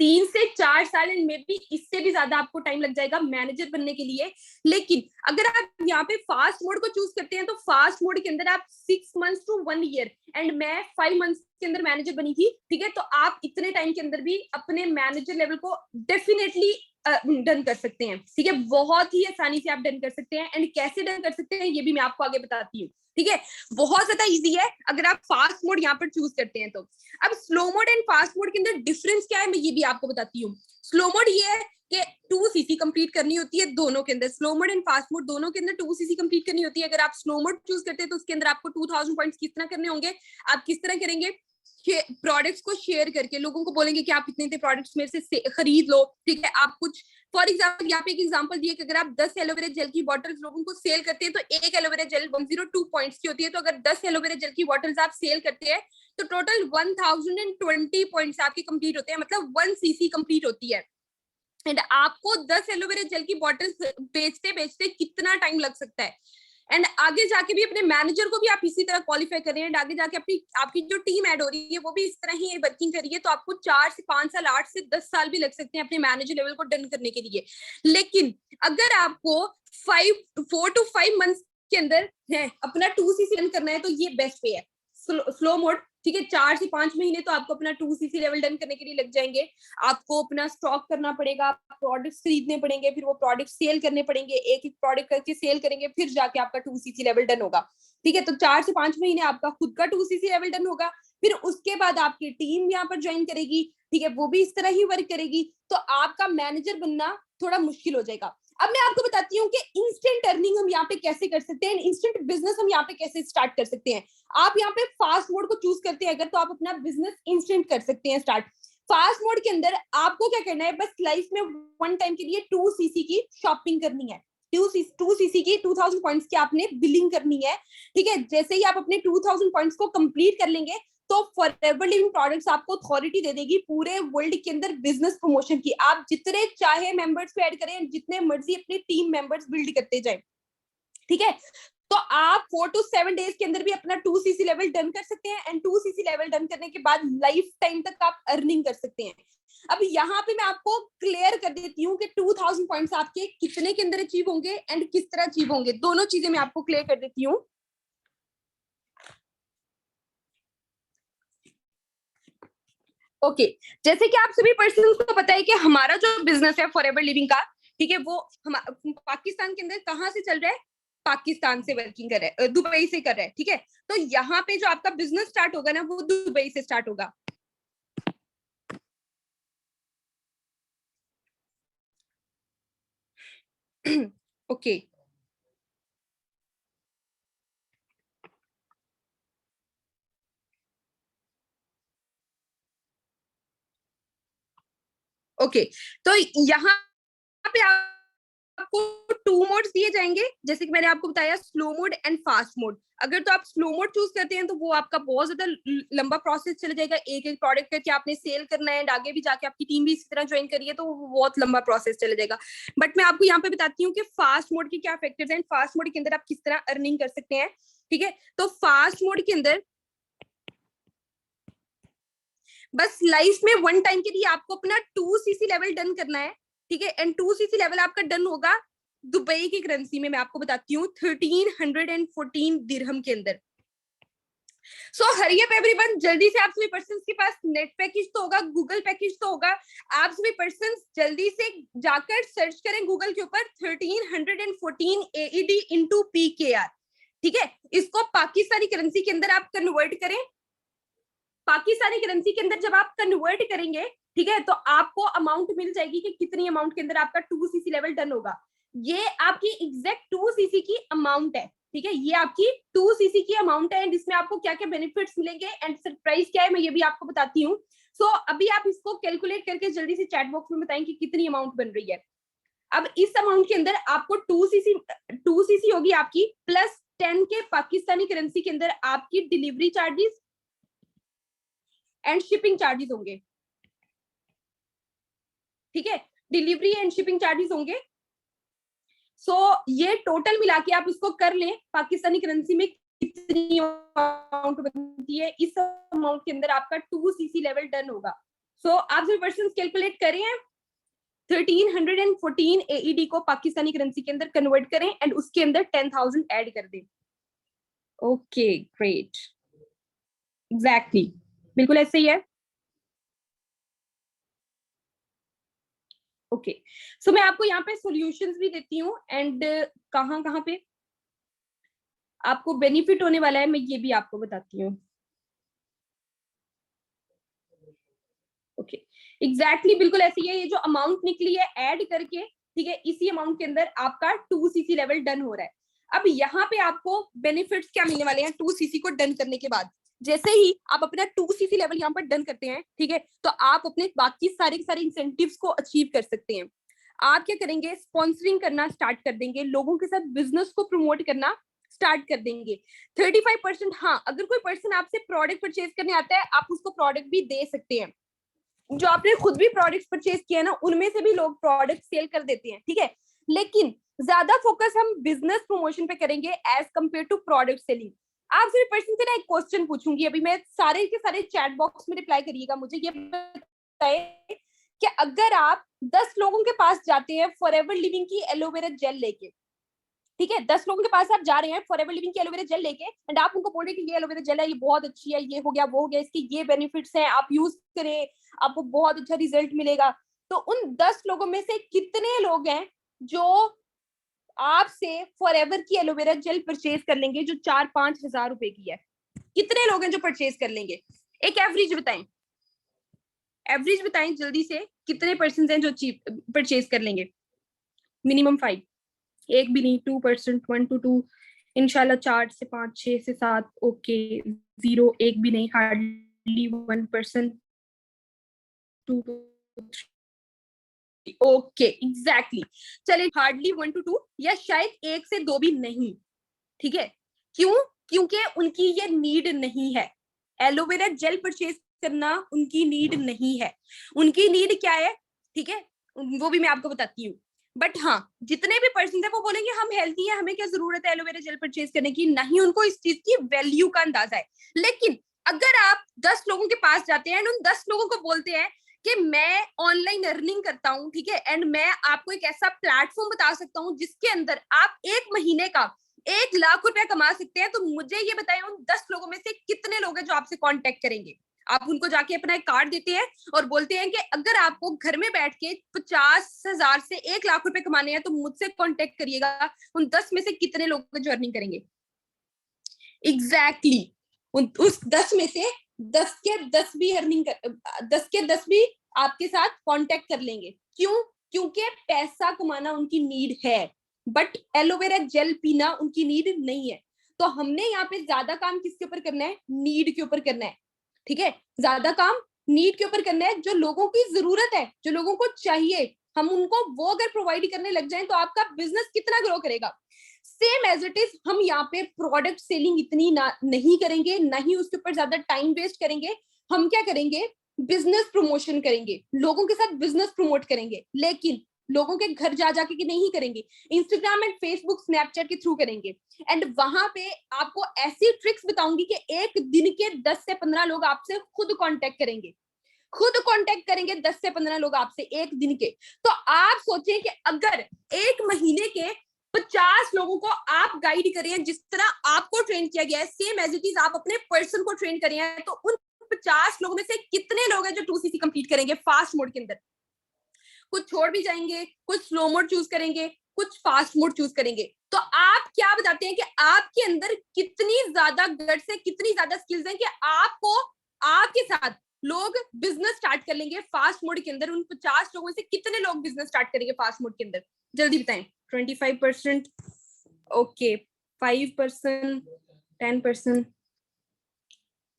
3 से 4 साल, एंड मे बी इससे भी ज्यादा आपको टाइम लग जाएगा मैनेजर बनने के लिए। लेकिन अगर आप यहाँ पे फास्ट मोड को चूज करते हैं तो फास्ट मोड के अंदर आप 6 मंथ्स टू 1 ईयर, एंड मैं 5 मंथ्स के अंदर मैनेजर बनी थी, ठीक है। तो आप इतने टाइम के अंदर भी अपने मैनेजर लेवल को डेफिनेटली डन कर सकते हैं, ठीक है। बहुत ही आसानी से आप डन कर सकते हैं, एंड कैसे डन कर सकते हैं ये भी मैं आपको आगे बताती हूँ, ठीक है। बहुत ज्यादा इजी है अगर आप फास्ट मोड यहाँ पर चूज करते हैं तो। अब slow mode and fast mode के अंदर डिफरेंस क्या है मैं ये भी आपको बताती हूँ। स्लो मोड ये है कि 2 CC कंप्लीट करनी होती है दोनों के अंदर, slow mode and fast mode दोनों के अंदर 2 CC कंप्लीट करनी होती है। अगर आप स्लो मोड चूज करते हैं तो उसके अंदर आपको 2000 पॉइंट्स किस तरह करने होंगे, आप किस तरह करेंगे, प्रोडक्ट्स को शेयर करके लोगों को बोलेंगे कि आप इतने इतने प्रोडक्ट्स मेरे से खरीद लो, ठीक है। आप कुछ फॉर एग्जाम्पल यहाँ पे एक एग्जांपल दिए कि अगर आप 10 एलोवेरा जेल की बॉटल्स लोगों को सेल करते हैं तो एक एलोवेरा जेल 102 पॉइंट्स की होती है। तो अगर 10 एलोवेरा जेल की बॉटल्स आप सेल करते हैं तो टोटल 1020 पॉइंट्स आपके कंप्लीट होते हैं, मतलब 1 CC कंप्लीट होती है। एंड आपको 10 एलोवेरा जेल की बॉटल्स बेचते बेचते कितना टाइम लग सकता है, एंड आगे जाके भी अपने मैनेजर को भी आप इसी तरह क्वालिफाई करें, एंड आगे जाके अपनी आपकी जो टीम ऐड हो रही है वो भी इस तरह ही वर्किंग करिए, तो आपको 4 से 5 साल 8 से 10 साल भी लग सकते हैं अपने मैनेजर लेवल को डन करने के लिए। लेकिन अगर आपको 4 to 5 मंथ्स के अंदर है अपना 2 CC रन करना है तो ये बेस्ट वे है स्लो मोड, ठीक है। 4 से 5 महीने तो आपको अपना 2 CC लेवल डन करने के लिए लग जाएंगे। आपको अपना स्टॉक करना पड़ेगा, प्रोडक्ट्स खरीदने पड़ेंगे, फिर वो प्रोडक्ट सेल करने पड़ेंगे, एक एक प्रोडक्ट करके सेल करेंगे, फिर जाके आपका 2 CC लेवल डन होगा, ठीक है। तो 4 से 5 महीने आपका खुद का 2 CC लेवल डन होगा, फिर उसके बाद आपकी टीम यहाँ पर ज्वाइन करेगी, ठीक है, वो भी इस तरह ही वर्क करेगी, तो आपका मैनेजर बनना थोड़ा मुश्किल हो जाएगा। अब मैं आपको बताती हूँ कि इंस्टेंट अर्निंग हम यहाँ पे कैसे कर सकते हैं, इंस्टेंट बिजनेस हम यहाँ पे कैसे स्टार्ट कर सकते हैं। आप यहाँ पे फास्ट मोड को चूज करते हैं अगर, तो आप अपना बिजनेस इंस्टेंट कर सकते हैं स्टार्ट। फास्ट मोड के अंदर आपको क्या करना है, बस लाइफ में वन टाइम के लिए 2 CC की शॉपिंग करनी है, 2 CC की 2000 पॉइंट्स की आपने बिलिंग करनी है, ठीक है। जैसे ही आप अपने 2000 पॉइंट्स को कंप्लीट कर लेंगे तो फॉरएवर लिविंग प्रोडक्ट्स आपको अथॉरिटी दे देगी पूरे वर्ल्ड के अंदर बिजनेस प्रमोशन की। आप जितने चाहे मेंबर्स को ऐड करें, जितने मर्जी अपनी टीम मेंबर्स बिल्ड करते जाए, ठीक है। तो आप 4 to 7 डेज के अंदर भी अपना 2 CC लेवल डन कर सकते हैं, एंड 2 CC लेवल डन करने के बाद लाइफ टाइम तक आप अर्निंग कर सकते हैं। अब यहाँ पे मैं आपको क्लियर कर देती हूँ कि 2000 पॉइंट्स आपके कितने के अंदर अचीव होंगे एंड किस तरह अचीव होंगे, दोनों चीजें मैं आपको क्लियर कर देती हूँ। ओके जैसे कि आप सभी पर्सन को पता है कि हमारा जो बिजनेस है फॉरएवर लिविंग का, ठीक है, वो हम पाकिस्तान के अंदर कहाँ से चल रहा है, पाकिस्तान से वर्किंग कर रहा है, दुबई से कर रहा है, ठीक है। तो यहाँ पे जो आपका बिजनेस स्टार्ट होगा ना वो दुबई से स्टार्ट होगा। ओके ओके तो यहाँ पे आपको 2 मोड्स दिए जाएंगे, जैसे कि मैंने आपको बताया slow mode and fast mode. अगर तो आप स्लो मोड चूज करते हैं तो वो आपका बहुत ज्यादा लंबा प्रोसेस चला जाएगा, एक एक प्रोडक्ट करके आपने सेल करना है, आगे भी जाके आपकी टीम भी इसी तरह ज्वाइन करिए तो वो बहुत लंबा प्रोसेस चला जाएगा। बट मैं आपको यहाँ पे बताती हूँ कि फास्ट मोड के क्या फैक्टर्स हैं, फास्ट मोड के अंदर आप किस तरह अर्निंग कर सकते हैं, ठीक है। तो फास्ट मोड के अंदर बस लाइफ में वन टाइम के लिए आपको अपना 2 CC लेवल डन करना है, ठीक है। एंड 2 CC लेवल आपका डन होगा दुबई की करेंसी में, मैं आपको बताती हूँ 1314 दिरहम के अंदर। सो हरी अप एवरीवन, जल्दी से आप सभी पर्सन के पास नेट पैकेज तो होगा, गूगल पैकेज तो होगा, आप सभी पर्सन जल्दी से जाकर सर्च करें गूगल के ऊपर 1314 AED इंटू PKR, ठीक है। इसको पाकिस्तानी करेंसी के अंदर आप कन्वर्ट करें, पाकिस्तानी करेंसी के अंदर जब आप कन्वर्ट करेंगे, ठीक है, तो आपको अमाउंट मिल जाएगी कि कितनी अमाउंट के अंदर आपका 2 CC लेवल डन होगा। ये आपकी एग्जैक्ट 2 CC की अमाउंट है, ठीक है, ये आपकी 2 CC की अमाउंट है, जिसमें आपको क्या क्या बेनिफिट्स मिलेंगे एंड सरप्राइज क्या है मैं ये भी आपको बताती हूँ। सो अभी आप इसको कैलकुलेट करके जल्दी से चैट बॉक्स में बताएं कि कितनी अमाउंट बन रही है। अब इस अमाउंट के अंदर आपको 2 CC होगी आपकी प्लस 10 के पाकिस्तानी करेंसी के अंदर आपकी delivery charges and shipping charges होंगे, ठीक है। डिलीवरी एंड शिपिंग चार्जेस होंगे। सो ये टोटल मिला के आप इसको कर लें पाकिस्तानी करेंसी में कितनी अमाउंट बनती है, इस अमाउंट के अंदर आपका 2cc लेवल डन होगा। सो आप जो पर्सन कैलकुलेट करें 1314 AED को पाकिस्तानी करेंसी के अंदर कन्वर्ट करें एंड उसके अंदर 10,000 ऐड कर दें। ओके ग्रेट, एग्जैक्टली बिल्कुल ऐसे ही है। ओके सो मैं आपको यहाँ पे सॉल्यूशंस भी देती हूँ एंड कहाँ कहाँ पे आपको बेनिफिट होने वाला है मैं ये भी आपको बताती हूँ। ओके एग्जैक्टली बिल्कुल ऐसे ही है। ये जो अमाउंट निकली है ऐड करके, ठीक है, इसी अमाउंट के अंदर आपका 2cc लेवल डन हो रहा है। अब यहाँ पे आपको बेनिफिट्स क्या मिलने वाले हैं 2cc को डन करने के बाद। जैसे ही आप अपना 2cc लेवल यहाँ पर डन करते हैं, ठीक है, तो आप अपने बाकी सारे इंसेंटिव्स को अचीव कर सकते हैं। आप क्या करेंगे, स्पॉन्सरिंग करना स्टार्ट कर देंगे, लोगों के साथ बिजनेस को प्रमोट करना स्टार्ट कर देंगे। 35%, हाँ, अगर कोई पर्सन आपसे प्रोडक्ट परचेज करने आता है आप उसको प्रोडक्ट भी दे सकते हैं। जो आपने खुद भी प्रोडक्ट्स परचेज किया ना, उनमें से भी लोग प्रोडक्ट सेल कर देते हैं, ठीक है, लेकिन ज्यादा फोकस हम बिजनेस प्रमोशन पे करेंगे as compare to product selling. आप सिर्फ पर्सन से ना एक क्वेश्चन पूछूंगी अभी मैं, सारे के सारे चैट बॉक्स में रिप्लाई करिएगा, मुझे ये बताएं कि अगर आप 10 लोगों के पास जाते हैं फॉरएवर लिविंग की एलोवेरा जेल लेके, ठीक है, 10 लोगों के पास आप जा रहे हैं फॉरएवर लिविंग की एलोवेरा जेल लेके एंड आप उनको बोल रहे हैं कि ये एलोवेरा जेल है, ये बहुत अच्छी है, ये हो गया वो हो गया, इसके ये बेनिफिट्स हैं, आप यूज करें, आपको बहुत अच्छा रिजल्ट मिलेगा। तो उन 10 लोगों में से कितने लोग हैं जो आपसे फॉरएवर की एलोवेरा जेल परचेज कर लेंगे जो 4-5 हजार रुपए की है? कितने लोग हैं जो परचेज कर लेंगे? एक एवरेज बताएं, एवरेज बताएं जल्दी से, कितने पर्सन हैं जो परचेज कर लेंगे? मिनिमम 5, एक भी नहीं, 2%, 1 to 2, इंशाल्लाह 4 से 5, 6 से 7, ओके 0, एक भी नहीं, हार्डली 1%, 2 to 3, ओके एग्जैक्टली। चलिए हार्डली 1 to 2 या शायद 1 से 2 भी नहीं, ठीक है, क्यों? क्योंकि उनकी ये नीड नहीं है, एलोवेरा जेल परचेज करना उनकी नीड नहीं है। उनकी नीड क्या है, ठीक है, वो भी मैं आपको बताती हूँ। बट हाँ, जितने भी पर्सन है वो बोलेंगे हम हेल्थी है, हमें क्या जरूरत है एलोवेरा जेल परचेज करने की, नहीं उनको इस चीज की वैल्यू का अंदाजा है। लेकिन अगर आप 10 लोगों के पास जाते हैं एंड उन 10 लोगों को बोलते हैं कि मैं ऑनलाइन अर्निंग करता हूँ, ठीक है, एंड मैं आपको एक ऐसा प्लेटफॉर्म बता सकता हूँ जिसके अंदर आप 1 महीने का 1 लाख रुपया कमा सकते हैं, तो मुझे ये बताएं उन 10 लोगों में से कितने लोग हैं जो आपसे कांटेक्ट करेंगे? आप उनको जाके अपना एक कार्ड देते हैं और बोलते हैं कि अगर आपको घर में बैठ के 50,000 से 1 लाख रुपए कमाने हैं तो मुझसे कांटेक्ट करिएगा। उन 10 में से कितने लोग जो अर्निंग करेंगे? एग्जैक्टली उस 10 में से 10 के 10 भी अर्निंग 10 के 10 भी आपके साथ कांटेक्ट कर लेंगे। क्यों? क्योंकि पैसा कमाना उनकी नीड है, बट एलोवेरा जेल पीना उनकी नीड नहीं है। तो हमने यहाँ पे ज्यादा काम किसके ऊपर करना है? नीड के ऊपर करना है, ठीक है, ज्यादा काम नीड के ऊपर करना है। जो लोगों की जरूरत है, जो लोगों को चाहिए, हम उनको वो अगर प्रोवाइड करने लग जाएं तो आपका बिजनेस कितना ग्रो करेगा। सेम एज इट इज हम यहाँ पे प्रोडक्ट सेलिंग इतनी नहीं करेंगे, ना ही उसके ऊपर ज्यादा टाइम वेस्ट करेंगे। हम क्या करेंगे? बिजनेस प्रमोशन करेंगे, लोगों के साथ बिजनेस प्रमोट करेंगे, लेकिन लोगों के घर जा जाके नहीं करेंगे, इंस्टाग्राम एंड फेसबुक स्नैपचैट के थ्रू करेंगे। एंड वहां पे आपको ऐसी ट्रिक्स बताऊंगी कि एक दिन के 10 से 15 लोग आपसे खुद कांटेक्ट करेंगे, खुद कांटेक्ट करेंगे 10 से 15 लोग आपसे एक दिन के। तो आप सोचें कि अगर एक महीने के 50 लोगों को आप गाइड करें जिस तरह आपको ट्रेन किया गया है, सेम एज इट इज आप अपने पर्सन को ट्रेन करें हैं, तो उन 50 लोगों में से कितने लोग हैं जो 2cc कंप्लीट करेंगे फास्ट मोड के अंदर? कुछ छोड़ भी जाएंगे, कुछ स्लो मोड चूज करेंगे, कुछ फास्ट मोड चूज करेंगे। तो आप क्या बताते हैं कि आपके अंदर कितनी ज्यादा गट्स है, कितनी ज्यादा स्किल्स हैं कि आपको आपके साथ लोग बिजनेस स्टार्ट कर लेंगे फास्ट मोड के अंदर? उन 50 लोगों से कितने लोग बिजनेस स्टार्ट करेंगे फास्ट मोड के अंदर? जल्दी बताएं। 25%, ओके, 5%, 10%,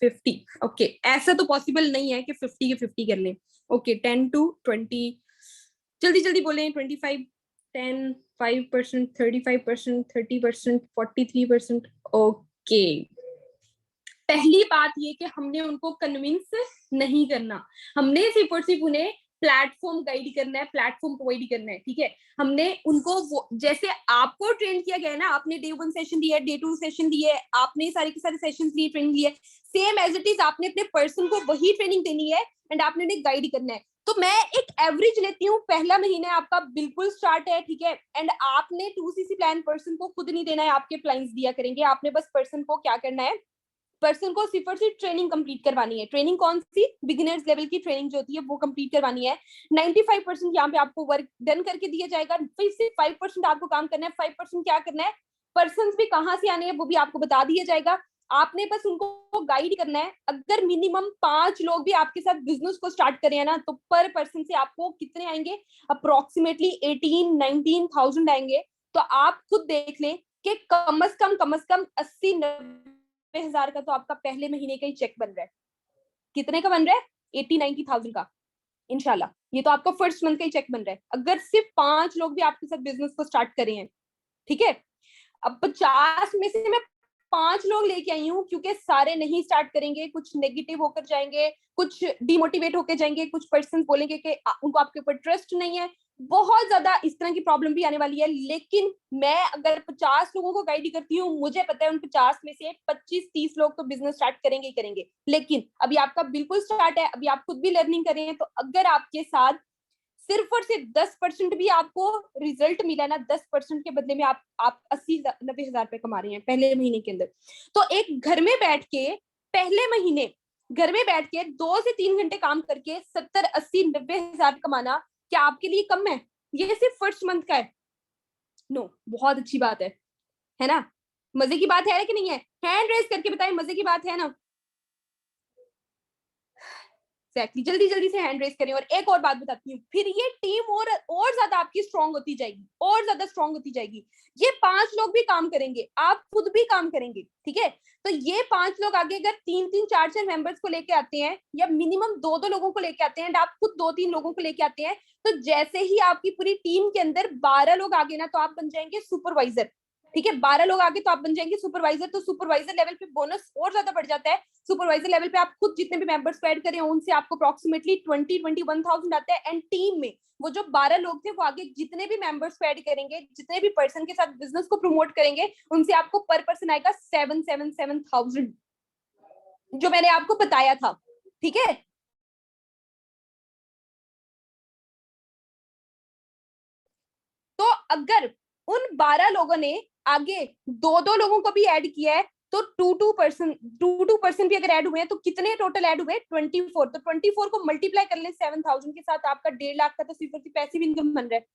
50, ओके, ऐसा तो पॉसिबल नहीं है कि 50 के 50 कर लें। ओके 10 to 20, जल्दी जल्दी बोलें। 25, 10, 5%, 35%, 30%, 43%, ओके। पहली बात ये कि हमने उनको कन्विंस नहीं करना, हमने सिर्फ और सिर्फ उन्हें प्लेटफॉर्म गाइड करना है, प्लेटफॉर्म प्रोवाइड करना है, ठीक है। हमने उनको वो जैसे आपको ट्रेन किया गया है ना, आपने डे 1 सेशन दिया है, डे 2 सेशन दिए, आपने सारे के सारे सेशन लिए, ट्रेनिंग लिए, सेम एज इट इज आपने अपने पर्सन को वही ट्रेनिंग देनी है एंड आपने उन्हें गाइड करना है। तो मैं एक एवरेज लेती हूँ, पहला महीना आपका बिल्कुल स्टार्ट है, ठीक है। एंड आपने 2cc प्लान पर्सन को खुद नहीं देना है, आपके क्लाइंट्स दिया करेंगे। आपने बस पर्सन को क्या करना है, पर्सन को सिर्फ और सिर्फ ट्रेनिंग कंप्लीट करवानी है। ट्रेनिंग कौन सी, बिगिनर्स लेवल की ट्रेनिंग जो होती है वो कंप्लीट करवानी है। 95% यहाँ पे आपको वर्क डन करके दिया जाएगा, फिर सिर्फ 5% आपको काम करना है। 5% क्या करना है, पर्सन भी कहाँ से आने हैं वो भी आपको बता दिया जाएगा, आपने बस उनको गाइड करना है। अगर मिनिमम 5 लोग भी आपके साथ बिजनेस को स्टार्ट करें ना, तो पर पर्सन से आपको कितने आएंगे, अप्रोक्सीमेटली 18-19,000 आएंगे। तो आप खुद देख लें कि कम से कम 80-90,000 का तो आपका पहले महीने का ही चेक बन रहा है। कितने का बन रहा है, 80-90,000 का इंशाल्लाह। ये तो आपका फर्स्ट मंथ का ही चेक बन रहा है, अगर सिर्फ 5 लोग भी आपके साथ बिजनेस को स्टार्ट करें हैं, ठीक है। अब 50 में से मैं 5 लोग लेके आई हूँ, क्योंकि सारे नहीं स्टार्ट करेंगे, कुछ नेगेटिव होकर जाएंगे, कुछ डिमोटिवेट होकर जाएंगे, कुछ पर्सन बोलेंगे कि उनको आपके ऊपर ट्रस्ट नहीं है, बहुत ज्यादा इस तरह की प्रॉब्लम भी आने वाली है। लेकिन मैं अगर 50 लोगों को गाइड करती हूँ, मुझे पता है उन 50 में से 25-30 लोग तो बिजनेस स्टार्ट करेंगे ही करेंगे। लेकिन अभी आपका बिल्कुल स्टार्ट है, अभी आप खुद भी लर्निंग कर रहे हैं, तो अगर आपके साथ सिर्फ और सिर्फ 10% भी आपको रिजल्ट मिला ना, 10% के बदले में आप 80-90,000 रुपए कमा रहे हैं पहले महीने के अंदर। तो एक घर में बैठ के पहले महीने घर में बैठ के 2 से 3 घंटे काम करके 70-80-90,000 कमाना क्या आपके लिए कम है? ये सिर्फ फर्स्ट मंथ का है। नो, बहुत अच्छी बात है ना? मजे की बात है कि नहीं है? हैंड रेज करके बताएं, मजे की बात है ना? एग्जैक्टली, जल्दी जल्दी से हैंड रेस करें। और एक और बात बताती हूँ, फिर ये टीम और ज्यादा आपकी स्ट्रांग होती जाएगी, और ज्यादा स्ट्रांग होती जाएगी। ये 5 लोग भी काम करेंगे, आप खुद भी काम करेंगे, ठीक है। तो ये 5 लोग आगे अगर 3-3, 4-4 मेंबर्स को लेके आते हैं, या मिनिमम 2-2 लोगों को लेके आते हैं, आप खुद 2-3 लोगों को लेके आते हैं, तो जैसे ही आपकी पूरी टीम के अंदर 12 लोग आगे ना, तो आप बन जाएंगे सुपरवाइजर, ठीक है। 12 लोग आगे तो आप बन जाएंगे सुपरवाइजर। तो सुपरवाइजर लेवल पे बोनस और ज्यादा बढ़ जाता है। सुपरवाइजर लेवल पे आप खुद जितने भी मेंबर्स को ऐड करें, उनसे आपको अप्रोक्सीमेटली 20-21,000 आता है। एंड टीम में वो जो 12 लोग थे, वो आगे जितने भी मेंबर्स को ऐड करेंगे, जितने भी पर्सन के साथ बिजनेस को प्रमोट करेंगे, उनसे आपको पर पर्सन आएगा 7,000 जो मैंने आपको बताया था, ठीक है। तो अगर उन 12 लोगों ने आगे 2-2 लोगों को भी ऐड किया है, तो 2-2% भी अगर ऐड हुए हैं, तो कितने टोटल ऐड हुए, 24। तो 24 को मल्टीप्लाई कर ले 7,000 के साथ, आपका 1.5 लाख का तो सिर्फ पैसिव इनकम बन रहा है।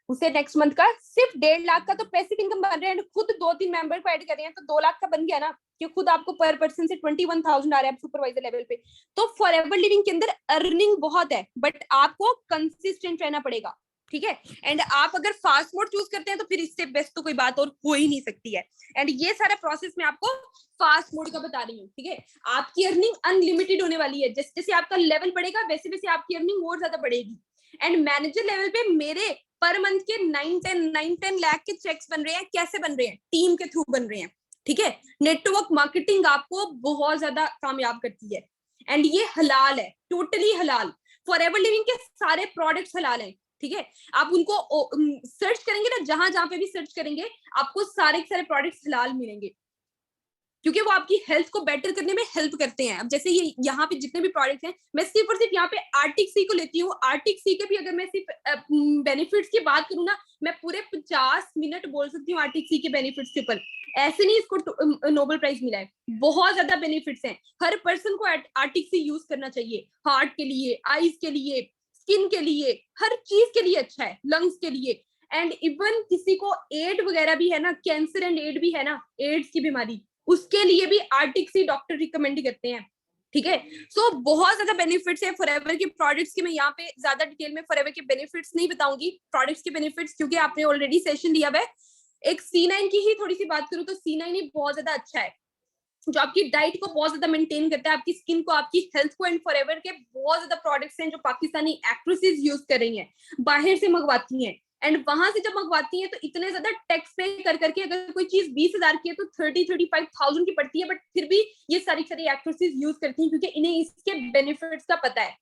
उसे नेक्स्ट मंथ का सिर्फ 1.5 लाख का तो पैसिव इनकम बन रहा है। खुद 2-3 मेंबर को ऐड कर रहे हैं, तो 2 लाख का बन गया ना, कि खुद आपको पर पर्सन से 21,000 आ रहा है सुपरवाइजर लेवल पे। तो फॉरएवर लिविंग के अंदर अर्निंग बहुत है, बट आपको कंसिस्टेंट रहना पड़ेगा, ठीक है। एंड आप अगर फास्ट मोड चूज करते हैं, तो फिर इससे बेस्ट तो कोई बात और हो ही नहीं सकती है। एंड ये सारा प्रोसेस मैं आपको फास्ट मोड का बता रही हूँ, ठीक है। आपकी अर्निंग अनलिमिटेड होने वाली है, जैसे जैसे आपका लेवल बढ़ेगा, वैसे वैसे आपकी अर्निंग और ज्यादा बढ़ेगी। एंड मैनेजर लेवल पे मेरे पर मंथ के 9-10 लाख के चेक्स बन रहे हैं। कैसे बन रहे हैं, टीम के थ्रू बन रहे हैं, ठीक है। नेटवर्क मार्केटिंग आपको बहुत ज्यादा कामयाब करती है, एंड ये हलाल है, टोटली हलाल। फॉरएवर लिविंग के सारे प्रोडक्ट्स हलाल हैं, ठीक है। आप उनको सर्च करेंगे ना, जहां जहां पे भी सर्च करेंगे, आपको सारे के सारे प्रोडक्ट्स हलाल मिलेंगे, क्योंकि वो आपकी हेल्थ को बेटर करने में हेल्प करते हैं। अब जैसे ये यहाँ पे जितने भी प्रोडक्ट्स हैं, मैं सिर्फ और सिर्फ यहाँ पे आर्टिक सी को लेती हूँ। आर्टिक सी के भी अगर मैं सिर्फ बेनिफिट्स की बात करूँ ना, मैं पूरे 50 मिनट बोल सकती हूँ आर्टिक सी के बेनिफिट्स के ऊपर। ऐसे नहीं इसको नोबेल प्राइज मिला है, बहुत ज्यादा बेनिफिट्स हैं। हर पर्सन को आर्टिक सी यूज करना चाहिए, हार्ट के लिए, आईज के लिए, स्किन के लिए, हर चीज के लिए अच्छा है, लंग्स के लिए। एंड इवन किसी को एड वगैरह भी है ना, कैंसर एंड एड भी है ना, एड्स की बीमारी, उसके लिए भी आर्टिक सी डॉक्टर रिकमेंड करते हैं, ठीक है। सो बहुत ज्यादा बेनिफिट्स है फॉरएवर के प्रोडक्ट्स के। मैं यहाँ पे ज्यादा डिटेल में फॉरएवर के बेनिफिट्स नहीं बताऊंगी, प्रोडक्ट्स के बेनिफिट्स, क्योंकि आपने ऑलरेडी सेशन दिया हुआ है। एक C9 की ही थोड़ी सी बात करूँ, तो C9 ही बहुत ज्यादा अच्छा है, जो आपकी डाइट को बहुत ज्यादा मेंटेन करता है, आपकी स्किन को, आपकी हेल्थ को। एंड फॉरएवर के बहुत ज्यादा प्रोडक्ट्स हैं जो पाकिस्तानी एक्ट्रेसेस यूज कर रही हैं, बाहर से मंगवाती हैं। एंड वहां से जब मंगवाती हैं, तो इतने ज्यादा टैक्स पे कर करके, अगर कोई चीज 20,000 की है, तो 30-35,000 की पड़ती है। बट फिर भी ये सारी एक्ट्रेसेस यूज करती हैं, क्योंकि इन्हें इसके बेनिफिट्स का पता है।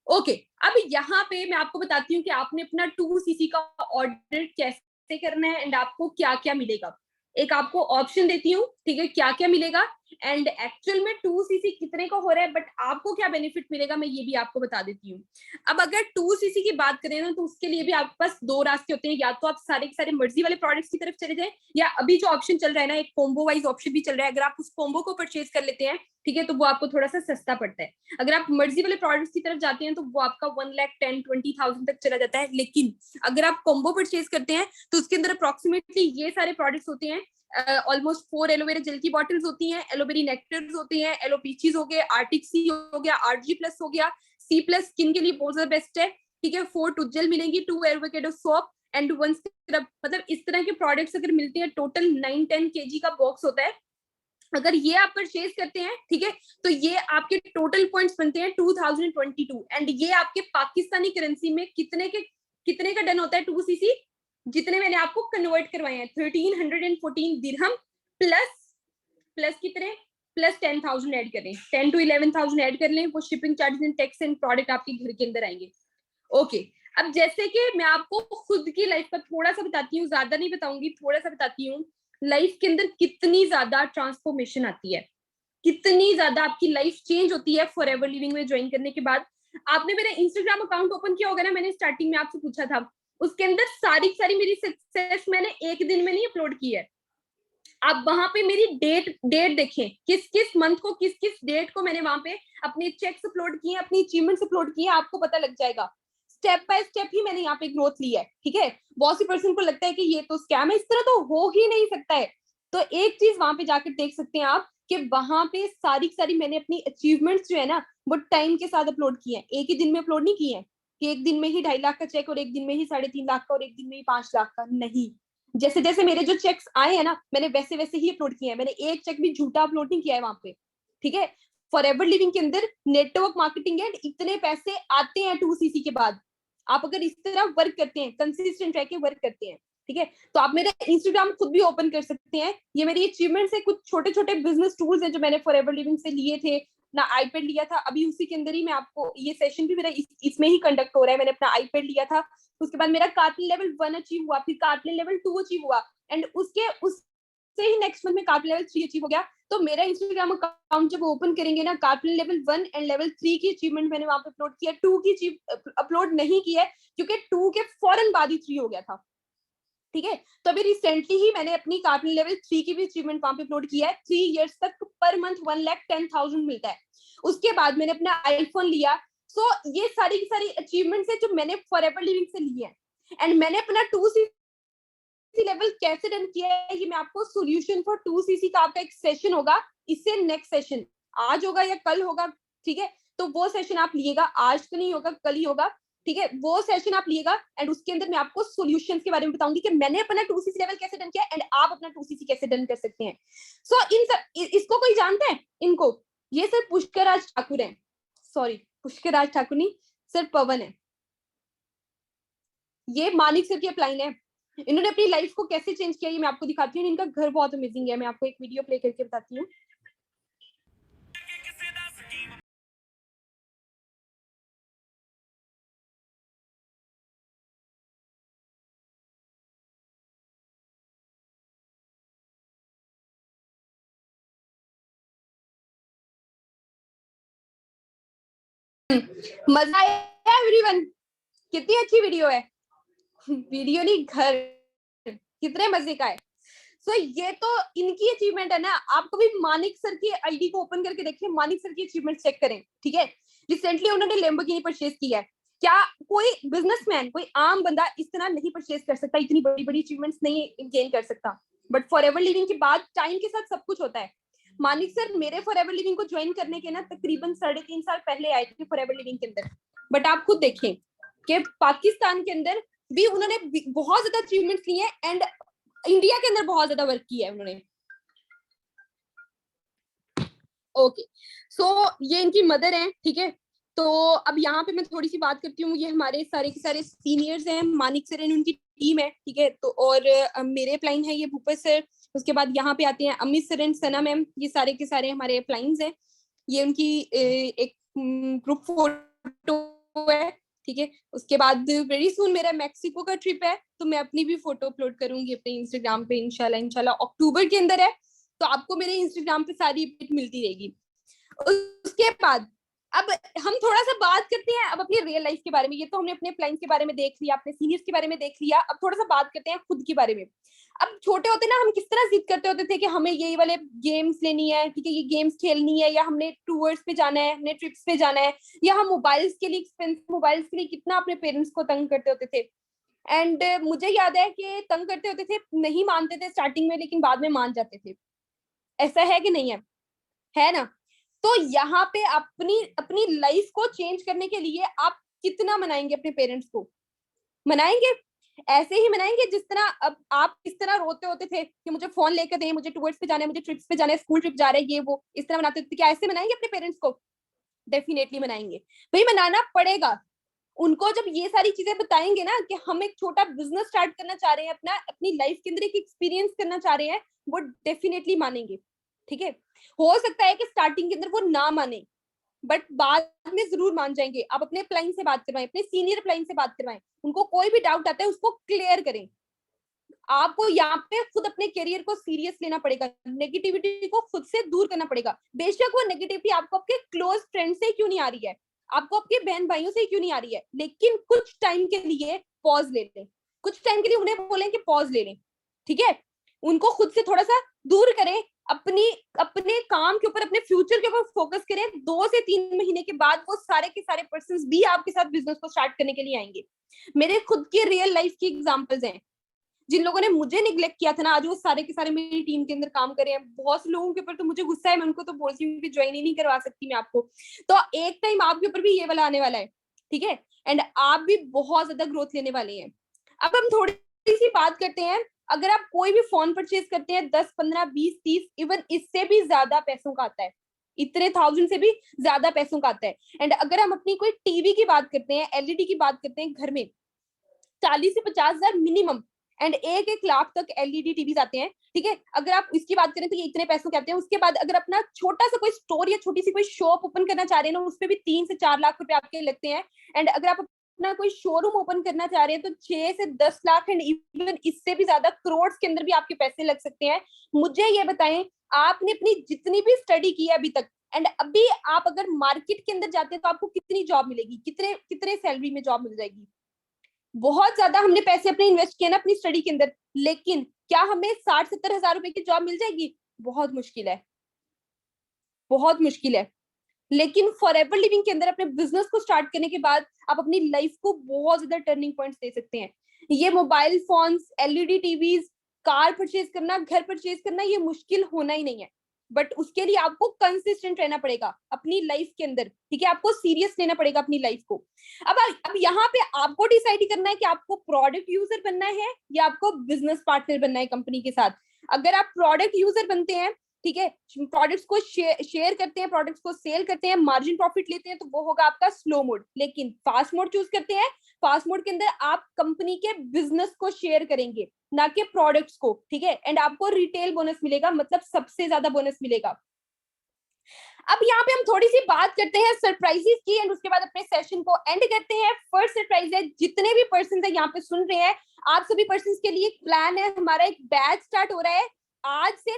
ओके, अब यहाँ पे मैं आपको बताती हूँ कि आपने अपना 2cc का ऑर्डर कैसे करना है एंड आपको क्या क्या मिलेगा। एक आपको ऑप्शन देती हूँ, ठीक है, क्या क्या मिलेगा एंड एक्चुअल में 2cc कितने का हो रहा है, बट आपको क्या बेनिफिट मिलेगा मैं ये भी आपको बता देती हूँ। अब अगर 2cc की बात करें ना, तो उसके लिए भी आपके पास दो रास्ते होते हैं, या तो आप सारे के सारे मर्जी वाले प्रोडक्ट्स की तरफ चले जाए, या अभी जो ऑप्शन चल रहा है ना, एक कॉम्बो वाइज ऑप्शन भी चल रहा है, अगर आप उस कॉम्बो को परचेज कर लेते हैं, ठीक है, तो वो आपको थोड़ा सा सस्ता पड़ता है। अगर आप मर्जी वाले प्रोडक्ट्स की तरफ जाते हैं तो वो आपका 1,10,20,000 तक चला जाता है। लेकिन अगर आप कॉम्बो परचेज करते हैं तो उसके अंदर अप्रोक्सीमेटली ये सारे प्रोडक्ट्स होते हैं, ऑलमोस्ट 4 एलोवेरा जेल की बॉटल्स होती हैं, एलोवेरी नेक्टर्स होते हैं, एलो पीचीज हो गए, आर्टिक सी हो गया, आरजी प्लस हो गया, सी प्लस स्किन के लिए बहुत ज्यादा बेस्ट है, ठीक है, 4 टूथ जेल मिलेंगी, 2 एवोकेडो सोप एंड 1 स्क्रब। मतलब इस तरह के प्रोडक्ट्स अगर मिलते हैं, टोटल 9-10 केजी का बॉक्स होता है। अगर ये आप परचेज करते हैं, ठीक है, तो ये आपके टोटल पॉइंट्स बनते हैं 2022 एंड ये आपके पाकिस्तानी करेंसी में कितने का डन होता है 2cc, जितने मैंने आपको कन्वर्ट करवाए हैं 1314 दिरहम प्लस प्लस कितने प्लस 10,000 ऐड करें, 10 to 11,000 ऐड कर लें, वो shipping charges and tax and product आपके घर के अंदर आएंगे। ओके, अब जैसे कि मैं आपको खुद की लाइफ का थोड़ा सा बताती हूँ, ज्यादा नहीं बताऊंगी, थोड़ा सा बताती हूँ लाइफ के अंदर कितनी ज्यादा ट्रांसफॉर्मेशन आती है, कितनी ज्यादा आपकी लाइफ चेंज होती है फॉरएवर लिविंग में ज्वाइन करने के बाद। आपने मेरा इंस्टाग्राम अकाउंट ओपन किया होगा ना, मैंने स्टार्टिंग में आपसे पूछा था, उसके अंदर सारी सारी मेरी सक्सेस मैंने एक दिन में नहीं अपलोड की है। आप वहां पे मेरी डेट देखें, किस किस मंथ को, किस किस डेट को मैंने वहां पे अपने चेक्स अपलोड किए, अपनी अचीवमेंट्स अपलोड किए, आपको पता लग जाएगा। स्टेप बाय स्टेप ही मैंने यहाँ पे ग्रोथ ली है, ठीक है। बहुत सी पर्सन को लगता है कि ये तो स्कैम है, इस तरह तो हो ही नहीं सकता है। तो एक चीज वहां पे जाकर देख सकते हैं आप कि वहां पे सारी सारी मैंने अपनी अचीवमेंट्स जो है ना, वो टाइम के साथ अपलोड किए हैं, एक ही दिन में अपलोड नहीं किए हैं कि एक दिन में ही 2.5 लाख का चेक और एक दिन में ही 3.5 लाख का और एक दिन में ही 5 लाख का, नहीं। जैसे जैसे मेरे जो चेक्स आए हैं ना, मैंने वैसे वैसे ही अपलोड किए हैं, मैंने एक चेक भी झूठा अपलोड नहीं किया है वहां पे, ठीक है। फॉरएवर लिविंग के अंदर नेटवर्क मार्केटिंग है, इतने पैसे आते हैं 2cc के बाद। आप अगर इस तरह वर्क करते हैं, कंसिस्टेंट रह के वर्क करते हैं, ठीक है, तो आप मेरा इंस्टाग्राम खुद भी ओपन कर सकते हैं। ये मेरी अचीवमेंट्स है, कुछ छोटे छोटे बिजनेस टूल्स हैं जो मैंने फॉरएवर लिविंग से लिए थे ना। आईपैड लिया था अभी, उसी के अंदर ही मैं आपको, ये सेशन भी मेरा इसमें ही कंडक्ट हो रहा है। मैंने अपना आईपैड लिया था, उसके बाद मेरा कार्टन लेवल 1 अचीव हुआ, फिर कार्टन लेवल 2 अचीव हुआ एंड उससे ही नेक्स्ट मंथ में कार्टन लेवल 3 अचीव हो गया। तो मेरा इंस्टाग्राम अकाउंट जब ओपन करेंगे ना, कार्टन लेवल 1 एंड लेवल 3 की अचीवमेंट मैंने वहां पे अपलोड किया, 2 की अपलोड नहीं किया क्योंकि 2 के फौरन बाद ही 3 हो गया था, ठीक है। तो अभी रिसेंटली ही मैंने अपनी कार्टन लेवल 3 की भी अचीवमेंट वहां पे अपलोड किया है। 3 इयर्स तक पर मंथ 1,10,000 मिलता है। उसके बाद मैंने अपना आईफोन लिया। सो ये सारी की सारी अचीवमेंट्स है जो मैंने फॉरएवर लिविंग से ली है। एंड मैंने अपना 2cc लेवल कैसे डन किया है, ये मैं आपको सोल्यूशन फॉर 2cc का आपका एक सेशन होगा, इससे नेक्स्ट सेशन आज होगा या कल होगा, ठीक है। तो वो सेशन आप लिएगा, आज तो नहीं होगा, कल ही होगा, ठीक है। वो सेशन आप लिएगा एंड उसके अंदर मैं आपको सॉल्यूशंस के बारे में बताऊंगी कि मैंने अपना 2cc लेवल कैसे डन किया एंड आप अपना 2cc कैसे डन कर सकते हैं। सो इसको कोई जानता है इनको? ये सर पुष्कर राज ठाकुर है, सॉरी पुष्कर राज ठाकुर नहीं सर, पवन है। ये मानिक सर की अपलाइन है। इन्होंने अपनी लाइफ को कैसे चेंज किया ये मैं आपको दिखाती हूँ। इनका घर बहुत अमेजिंग है, मैं आपको एक वीडियो प्ले करके बताती हूँ। मजा आया एवरीवन? कितनी अच्छी वीडियो है। वीडियो नहीं, घर कितने मजे का है। सो ये तो इनकी अचीवमेंट है ना। आप कभी मानिक सर की आईडी को ओपन करके देखिए, मानिक सर की अचीवमेंट चेक करें, ठीक है। रिसेंटली उन्होंने लैम्बोर्गिनी परचेज की है। क्या कोई बिजनेसमैन, कोई आम बंदा इस तरह नहीं परचेज कर सकता, इतनी बड़ी बड़ी अचीवमेंट्स नहीं गेन कर सकता। बट फॉरएवर लिविंग के बाद टाइम के साथ सब कुछ होता है। मानिक सर मेरे फॉरएवर लिविंग को ज्वाइन करने के ना तकरीबन 3.5 साल पहले आए थे फॉरएवर लिविंग के अंदर। बट आप खुद देखें कि पाकिस्तान के अंदर भी उन्होंने बहुत ज्यादा अचीवमेंट्स ली है एंड इंडिया के अंदर बहुत ज्यादा वर्क किया है उन्होंने। ओके, सो ये इनकी मदर है, ठीक है। तो अब यहाँ पे मैं थोड़ी सी बात करती हूँ। ये हमारे सारे के सारे सीनियर्स हैं, मानिक सर उनकी टीम है, ठीक है। तो और मेरे अप्लाइन है ये भूपेश सर। उसके बाद यहाँ पे आते हैं Amit sir and Sana ma'am, ये सारे के सारे हमारे अप्लाइंस हैं। ये उनकी एक ग्रुप फोटो है, ठीक है। उसके बाद वेरी सुन मेरा मैक्सिको का ट्रिप है, तो मैं अपनी भी फोटो अपलोड करूंगी अपने इंस्टाग्राम पे, इंशाल्लाह इंशाल्लाह अक्टूबर के अंदर है, तो आपको मेरे इंस्टाग्राम पे सारी अपडेट मिलती रहेगी। उसके बाद अब हम थोड़ा सा बात करते हैं अब अपनी रियल लाइफ के बारे में। ये तो हमने अपने प्लान्स के बारे में देख लिया, अपने सीनियर्स के बारे में देख लिया, अब थोड़ा सा बात करते हैं खुद के बारे में। अब छोटे होते ना हम किस तरह जिद करते होते थे कि हमें ये वाले गेम्स लेनी है, ठीक है, ये गेम्स खेलनी है, या हमने टूर्स पे जाना है, हमने ट्रिप्स पे जाना है, या हम मोबाइल्स के लिए एक्सपेंसिव मोबाइल्स के लिए कितना अपने पेरेंट्स को तंग करते होते थे। एंड मुझे याद है कि तंग करते होते थे, नहीं मानते थे स्टार्टिंग में, लेकिन बाद में मान जाते थे। ऐसा है कि नहीं है ना? तो यहाँ पे अपनी अपनी लाइफ को चेंज करने के लिए आप कितना मनाएंगे अपने पेरेंट्स को? मनाएंगे? ऐसे ही मनाएंगे जिस तरह अब आप इस तरह रोते होते थे कि मुझे फोन लेकर दें, मुझे टूर्स पे जाना है, मुझे ट्रिप्स पे जाना है, स्कूल ट्रिप जा रहे हैं, ये वो इस तरह मनाते थे। क्या ऐसे मनाएंगे अपने पेरेंट्स को? डेफिनेटली मनाएंगे। भाई मनाना पड़ेगा उनको। जब ये सारी चीजें बताएंगे ना कि हम एक छोटा बिजनेस स्टार्ट करना चाह रहे हैं, अपना अपनी लाइफ के अंदर एक एक्सपीरियंस करना चाह रहे हैं, वो डेफिनेटली मानेंगे, ठीक है। हो सकता है कि स्टार्टिंग के अंदर वो ना माने, बट बाद में जरूर मान जाएंगे। आप अपने क्लाइंट से बात करवाएं, अपने सीनियर क्लाइंट से बात करवाएं, उनको कोई भी डाउट आता है उसको क्लियर करें। आपको यहाँ पे खुद अपने करियर को सीरियस लेना पड़ेगा, नेगेटिविटी को खुद से दूर करना पड़ेगा। बेशक वो नेगेटिविटी आपको आपके क्लोज फ्रेंड से क्यों नहीं आ रही है, आपको आपके बहन भाइयों से क्यों नहीं आ रही है, लेकिन कुछ टाइम के लिए पॉज ले लें, कुछ टाइम के लिए उन्हें बोलें कि पॉज ले लें, ठीक है। उनको खुद से थोड़ा सा दूर करें, अपनी अपने काम के ऊपर, अपने फ्यूचर के ऊपर फोकस करें। 2 से 3 महीने के बाद वो सारे के सारे पर्सन भी आपके साथ बिजनेस को स्टार्ट करने के लिए आएंगे। मेरे खुद की रियल लाइफ की एग्जांपल्स हैं। जिन लोगों ने मुझे निग्लेक्ट किया था ना, आज वो सारे के सारे मेरी टीम के अंदर काम कर रहे हैं। बहुत से लोगों के ऊपर तो मुझे गुस्सा है, मैं उनको तो बोलती हूँ कि ज्वाइन ही नहीं करवा सकती मैं आपको। तो एक टाइम आपके ऊपर भी ये वाला आने वाला है, ठीक है। एंड आप भी बहुत ज्यादा ग्रोथ लेने वाले हैं। अब हम थोड़ी सी बात करते हैं। अगर आप कोई भी फोन परचेज करते हैं, 10, 15, 20, 30, इवन इससे भी ज्यादा पैसों का आता है, इतने थाउजेंड से भी ज्यादा पैसों का आता है। एंड अगर हम अपनी कोई टीवी की बात करते हैं, एलईडी की बात करते हैं, घर में 40 से 50 हजार मिनिमम, एंड 1-1 लाख तक एलईडी टीवी आते हैं, ठीक है। अगर आप इसकी बात करें तो ये इतने पैसों के आते हैं। उसके बाद अगर अपना छोटा सा कोई स्टोर या छोटी सी कोई शॉप ओपन करना चाह रहे हैं ना, उसपे भी 3 से 4 लाख रुपए आपके लगते हैं। एंड अगर आप अपना कोई शोरूम ओपन करना चाह रहे हैं तो 6 से 10 लाख, एंड इवन इससे भी ज्यादा करोड़ के अंदर भी आपके पैसे लग सकते हैं। मुझे ये बताएं, आपने अपनी जितनी भी स्टडी की है अभी तक, एंड अभी आप अगर मार्केट के अंदर जाते हैं तो आपको कितनी जॉब मिलेगी, कितने कितने सैलरी में जॉब मिल जाएगी? बहुत ज्यादा हमने पैसे अपने इन्वेस्ट किए ना अपनी स्टडी के अंदर, लेकिन क्या हमें 60-70 हजार रुपए की जॉब मिल जाएगी? बहुत मुश्किल है, बहुत मुश्किल है। लेकिन फॉर एवर लिविंग के अंदर अपने बिजनेस को स्टार्ट करने के बाद आप अपनी लाइफ को बहुत ज्यादा टर्निंग पॉइंट्स दे सकते हैं। ये mobile phones, LED TVs, car purchase करना, घर परचेज करना, ये मुश्किल होना ही नहीं है। बट उसके लिए आपको कंसिस्टेंट रहना पड़ेगा अपनी लाइफ के अंदर, ठीक है। आपको सीरियस लेना पड़ेगा अपनी लाइफ को। अब यहाँ पे आपको डिसाइड करना है कि आपको प्रोडक्ट यूजर बनना है या आपको बिजनेस पार्टनर बनना है कंपनी के साथ। अगर आप प्रोडक्ट यूजर बनते हैं, ठीक है, प्रोडक्ट्स को शेयर करते हैं, प्रोडक्ट्स को सेल करते हैं, मार्जिन प्रॉफिट लेते हैं, तो वो होगा आपका स्लो मोड। लेकिन फास्ट मोड चूज करते हैं, फास्ट मोड के अंदर आप कंपनी के बिजनेस को शेयर करेंगे, ना कि प्रोडक्ट्स को, ठीक है। एंड आपको रिटेल बोनस मिलेगा, मतलब सबसे ज्यादा बोनस मिलेगा। अब यहाँ पे हम थोड़ी सी बात करते हैं सरप्राइजेस की, एंड उसके बाद अपने सेशन को एंड करते हैं। फर्स्ट सरप्राइज है, जितने भी पर्सन है यहाँ पे सुन रहे हैं, आप सभी पर्सन के लिए एक प्लान है। हमारा एक बैच स्टार्ट हो रहा है आज से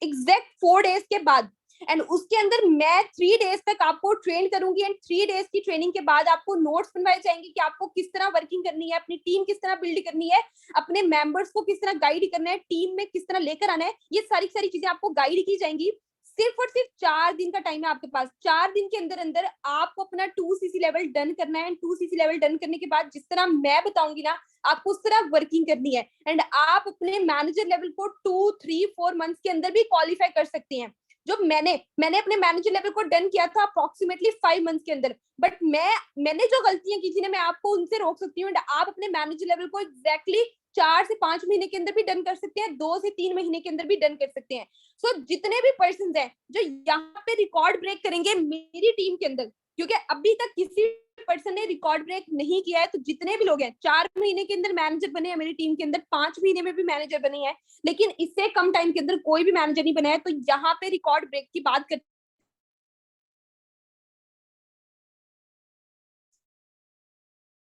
एग्जैक्ट 4 डेज के बाद, एंड उसके अंदर मैं 3 डेज तक आपको ट्रेन करूंगी। एंड 3 डेज की ट्रेनिंग के बाद आपको नोट्स बनवाए जाएंगे कि आपको किस तरह वर्किंग करनी है, अपनी टीम किस तरह बिल्ड करनी है, अपने मेंबर्स को किस तरह गाइड करना है, टीम में किस तरह लेकर आना है, ये सारी सारी चीजें आपको गाइड की जाएंगी। सिर्फ और सिर्फ 4 दिन का टाइम है आपके पास। 4 दिन के अंदर अंदर आपको अपना 2cc लेवल डन करना है। एंड 2cc लेवल डन करने के बाद जिस तरह मैं बताऊंगी ना, आपको उस तरह वर्किंग करनी है। एंड आप अपने मैनेजर लेवल को 2, 3, 4 मंथ्स के अंदर भी क्वालिफाई कर सकते हैं। जो मैंने अपने मैनेजर लेवल को डन किया था अप्रोक्सीमेटली 5 मंथ्स के अंदर। बट मैंने जो गलतियां की थी ना, मैं आपको उनसे रोक सकती हूँ। आप अपने मैनेजर लेवल को एग्जैक्टली 4 से 5 महीने के अंदर भी डन कर सकते हैं, 2 से 3 महीने के अंदर भी डन कर सकते हैं। सो जितने भी पर्सन हैं जो यहाँ पे रिकॉर्ड ब्रेक करेंगे मेरी टीम के अंदर, क्योंकि अभी तक किसी पर्सन ने रिकॉर्ड ब्रेक नहीं किया है, तो जितने भी लोग हैं 4 महीने के अंदर मैनेजर बने हैं मेरी टीम के अंदर, 5 महीने में भी मैनेजर बने हैं, लेकिन इससे कम टाइम के अंदर कोई भी मैनेजर नहीं बना है। तो यहाँ पे रिकॉर्ड ब्रेक की बात करते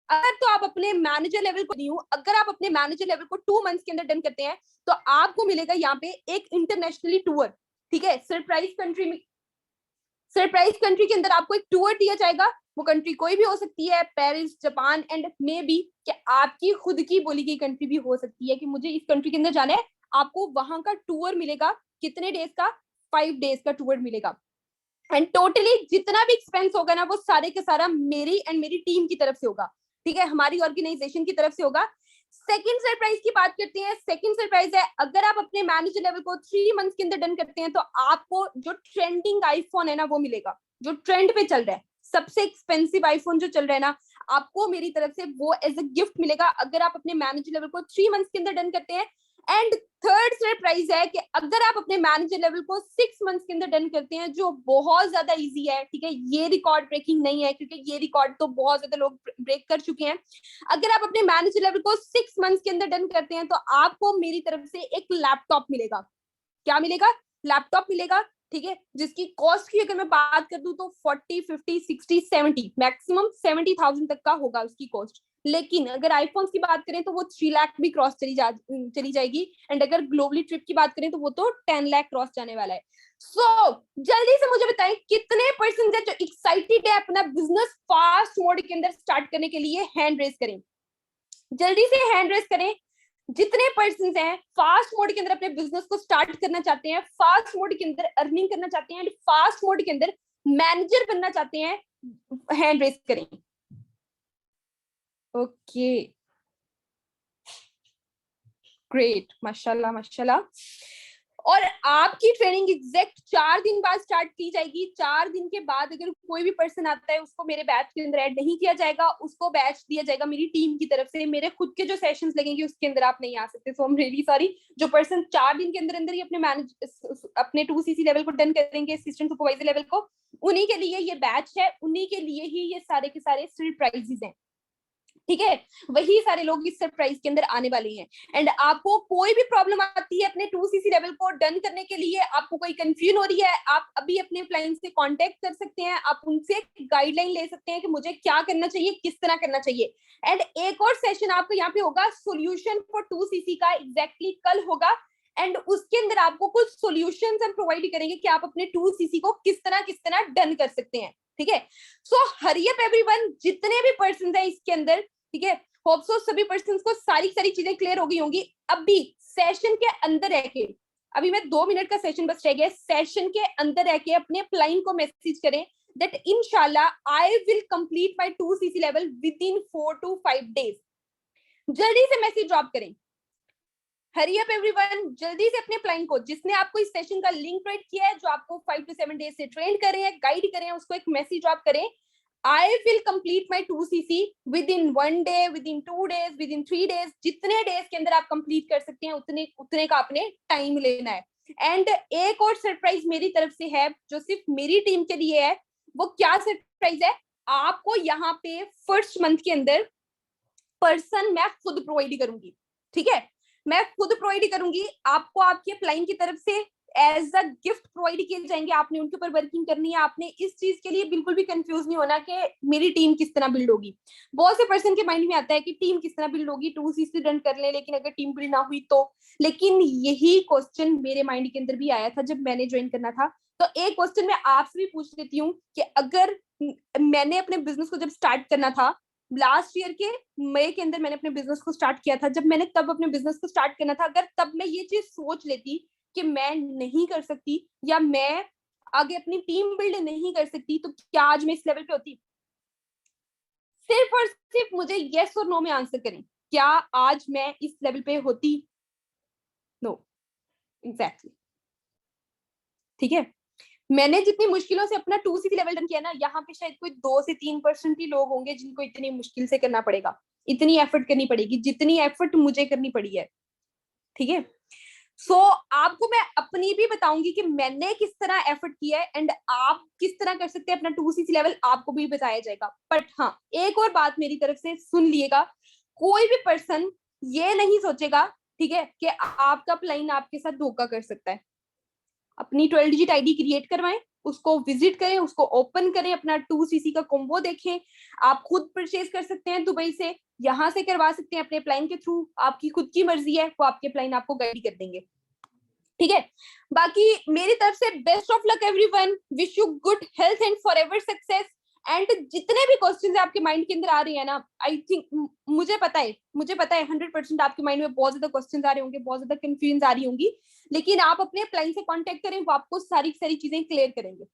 अगर तो आप अपने मैनेजर लेवल को नहीं हो, अगर आप अपने मैनेजर लेवल को 2 मंथ्स के अंदर डन करते हैं तो आपको मिलेगा यहाँ पे एक इंटरनेशनली टूर, ठीक है। सरप्राइज कंट्री में, सरप्राइज कंट्री के अंदर आपको एक टूर दिया जाएगा। वो कंट्री कोई भी हो सकती है, Paris, Japan, and may be कि आपकी खुद की बोली गई कंट्री भी हो सकती है कि मुझे इस कंट्री के अंदर जाना है। आपको वहां का टूर मिलेगा, कितने डेज का? 5 डेज का टूर मिलेगा। एंड टोटली जितना भी एक्सपेंस होगा ना, वो सारे के सारा मेरी एंड मेरी टीम की तरफ से होगा, ठीक है, हमारी ऑर्गेनाइजेशन की तरफ से होगा। सेकंड सरप्राइज की बात करते हैं। सेकंड सरप्राइज है, अगर आप अपने मैनेजर लेवल को 3 मंथ्स के अंदर डन करते हैं तो आपको जो ट्रेंडिंग आईफोन है ना वो मिलेगा, जो ट्रेंड पे चल रहा है, सबसे एक्सपेंसिव आईफोन जो चल रहा है ना, आपको मेरी तरफ से वो एज अ गिफ्ट मिलेगा अगर आप अपने मैनेजर लेवल को 3 मंथ्स के अंदर डन करते हैं। एंड थर्ड सरप्राइज है कि अगर आप अपने मैनेजर लेवल को 6 मंथ्स के अंदर डन करते हैं, जो बहुत ज्यादा इजी है, ठीक है, ये रिकॉर्ड ब्रेकिंग नहीं है क्योंकि ये रिकॉर्ड तो बहुत ज्यादा लोग ब्रेक कर चुके हैं। अगर आप अपने मैनेजर लेवल को 6 मंथ्स के अंदर डन करते हैं तो आपको मेरी तरफ से एक लैपटॉप मिलेगा। क्या मिलेगा? लैपटॉप मिलेगा, ठीक है, जिसकी कॉस्ट की अगर मैं बात कर दूं तो 40, 50, 60, 70, मैक्सिमम 70,000 तक का होगा उसकी कॉस्ट। लेकिन अगर आईफोन की बात करें तो वो 3 लाख भी क्रॉस चली जाएगी। एंड अगर ग्लोबली ट्रिप की बात करें तो वो तो 10 लाख क्रॉस जाने वाला है। सो जल्दी से मुझे बताएं कितने पर्सन है जो एक्साइटेड है अपना बिजनेस फास्ट मोड के अंदर स्टार्ट करने के लिए? हैंड रेज करें, जल्दी से हैंड रेज करें। जितने पर्सन हैं फास्ट मोड के अंदर अपने बिजनेस को स्टार्ट करना चाहते हैं, फास्ट मोड के अंदर अर्निंग करना चाहते हैं, फास्ट मोड के अंदर मैनेजर बनना चाहते हैं, हैंड रेज करें। ओके, ग्रेट, माशाल्लाह माशाल्लाह। और आपकी ट्रेनिंग एग्जैक्ट 4 दिन बाद स्टार्ट की जाएगी। 4 दिन के बाद अगर कोई भी पर्सन आता है उसको मेरे बैच के अंदर ऐड नहीं किया जाएगा, उसको बैच दिया जाएगा मेरी टीम की तरफ से। मेरे खुद के जो सेशंस लगेंगे उसके अंदर आप नहीं आ सकते। सो आई एम रियली सॉरी। जो पर्सन 4 दिन के अंदर अंदर ही अपने 2cc लेवल को डन करेंगे, असिस्टेंट सुपरवाइजर लेवल को, उन्हीं के लिए ये बैच है, उन्हीं के लिए ही ये सारे के सारे सरप्राइजेस हैं, ठीक है। वही सारे लोग इस सरप्राइज के अंदर आने वाले हैं। एंड आपको कोई भी प्रॉब्लम आती है अपने 2cc लेवल को डन करने के लिए, आपको कोई कंफ्यूजन हो रही है, आप अभी अपने क्लाइंट से कांटेक्ट कर सकते हैं, आप उनसे गाइडलाइन ले सकते हैं कि मुझे क्या करना चाहिए, किस तरह करना चाहिए। एंड एक और सेशन आपको यहाँ पे होगा सोल्यूशन फॉर 2cc का, एग्जैक्टली कल होगा। एंड उसके अंदर आपको कुछ सॉल्यूशंस हम प्रोवाइड करेंगे कि आप अपने 2cc को किस तरह डन कर सकते हैं, ठीक है। सो हरी अप एवरीवन, जितने भी पर्सन है इसके अंदर, ठीक है, होप सो सभी पर्सन्स को सारी चीजें क्लियर हो गई होंगी। अभी सेशन के अंदर रह के, अभी मैं 2 मिनट का सेशन बस रह गया, सेशन के अंदर रह के अपने क्लाइंट को मैसेज करें दैट इंशाल्लाह I will complete my 2cc level with in 4 to 5 days। जल्दी से मैसेज ड्रॉप करें, हरी अप एवरीवन, जल्दी से अपने क्लाइंट को, जिसने आपको इस सेशन का लिंक प्रोवाइड किया है, जो आपको 5 to 7 डेज से ट्रेन कर रहे हैं, गाइड कर रहे हैं, उसको एक मैसेज ड्रॉप करें, I will complete my 2cc within 1 day, within 2 days, within 3 days। जितने डेज के अंदर आप कंप्लीट कर सकते हैं उतने का आपने टाइम लेना है। एंड एक और सरप्राइज मेरी तरफ से है जो सिर्फ मेरी टीम के लिए है। वो क्या सरप्राइज है? आपको यहाँ पे फर्स्ट मंथ के अंदर पर्सन मैं खुद प्रोवाइड करूंगी, ठीक है, मैं खुद प्रोवाइड करूंगी आपको। आपके क्लाइंट की तरफ से एज अ गिफ्ट प्रोवाइड किए जाएंगे, आपने उनके ऊपर वर्किंग करनी है। आपने इस चीज के लिए बिल्कुल भी कंफ्यूज नहीं होना कि मेरी टीम किस तरह बिल्ड होगी। बहुत से पर्सन के माइंड में आता है कि टीम किस तरह बिल्ड होगी, 2cc रन कर ले, लेकिन अगर टीम बिल्ड ना हुई तो। लेकिन यही क्वेश्चन मेरे माइंड के अंदर भी आया था जब मैंने ज्वाइन करना था। तो एक क्वेश्चन मैं आपसे भी पूछ लेती हूँ कि अगर मैंने अपने बिजनेस को जब स्टार्ट करना था, लास्ट ईयर के मई के अंदर मैंने अपने बिजनेस को स्टार्ट किया था, जब मैंने तब अपने बिजनेस को स्टार्ट करना था, अगर तब मैं ये चीज सोच लेती कि मैं नहीं कर सकती या मैं आगे अपनी टीम बिल्ड नहीं कर सकती, तो क्या आज मैं इस लेवल पे होती? सिर्फ और सिर्फ मुझे यस और नो में आंसर करें, क्या आज मैं इस लेवल पे होती? नो, एग्जैक्टली, ठीक है। मैंने जितनी मुश्किलों से अपना 2cc लेवल डन किया ना, यहाँ पे शायद कोई 2 से 3% ही लोग होंगे जिनको इतनी मुश्किल से करना पड़ेगा, इतनी एफर्ट करनी पड़ेगी जितनी एफर्ट मुझे करनी पड़ी है, ठीक है। सो आपको मैं अपनी भी बताऊंगी कि मैंने किस तरह एफर्ट किया है, एंड आप किस तरह कर सकते हैं अपना 2cc लेवल, आपको भी बताया जाएगा। बट हाँ, एक और बात मेरी तरफ से सुन लिएगा, कोई भी पर्सन ये नहीं सोचेगा, ठीक है, कि आपका प्लाइन आपके साथ धोखा कर सकता है। अपनी 12 डिजिट आईडी क्रिएट करवाएं, उसको विजिट करें, उसको ओपन करें, अपना 2cc का कॉम्बो देखें। आप खुद परचेज कर सकते हैं दुबई से, यहाँ से करवा सकते हैं अपने प्लान के थ्रू, आपकी खुद की मर्जी है, वो आपके प्लान आपको गाइड कर देंगे। ठीक है, बाकी मेरी तरफ से best of luck everyone, wish you good health and forever success. And जितने भी क्वेश्चंस आपके माइंड के अंदर आ रही है ना, आई थिंक मुझे पता है 100% आपके माइंड में बहुत ज्यादा क्वेश्चंस आ रहे होंगे, बहुत ज्यादा कंफ्यूजन आ रही होंगी, लेकिन आप अपने प्लान से कांटेक्ट करें, वो आपको सारी सारी चीजें क्लियर करेंगे,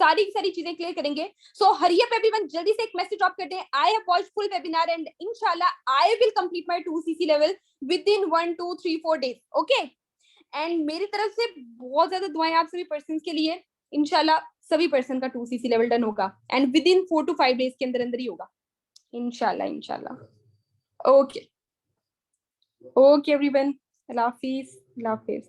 सारी सारी चीजें क्लियर करेंगे। सो हरी अप एवरीवन, जल्दी से एक मैसेज ड्रॉप करते हैं, I have watched full webinar and इंशाल्लाह I will complete my 2cc level within 1 2 3 4 days। Okay, and मेरी तरफ से बहुत ज्यादा दुआएं आप सभी पर्सन के लिए। इंशाल्लाह सभी पर्सन का 2cc लेवल डन होगा and with in 4 to 5 days के अंदर अंदर ही होगा, इंशाल्लाह इंशाल्लाह। ओके ओके एवरीवन, अल्लाह हाफिज, अल्लाह हाफिज।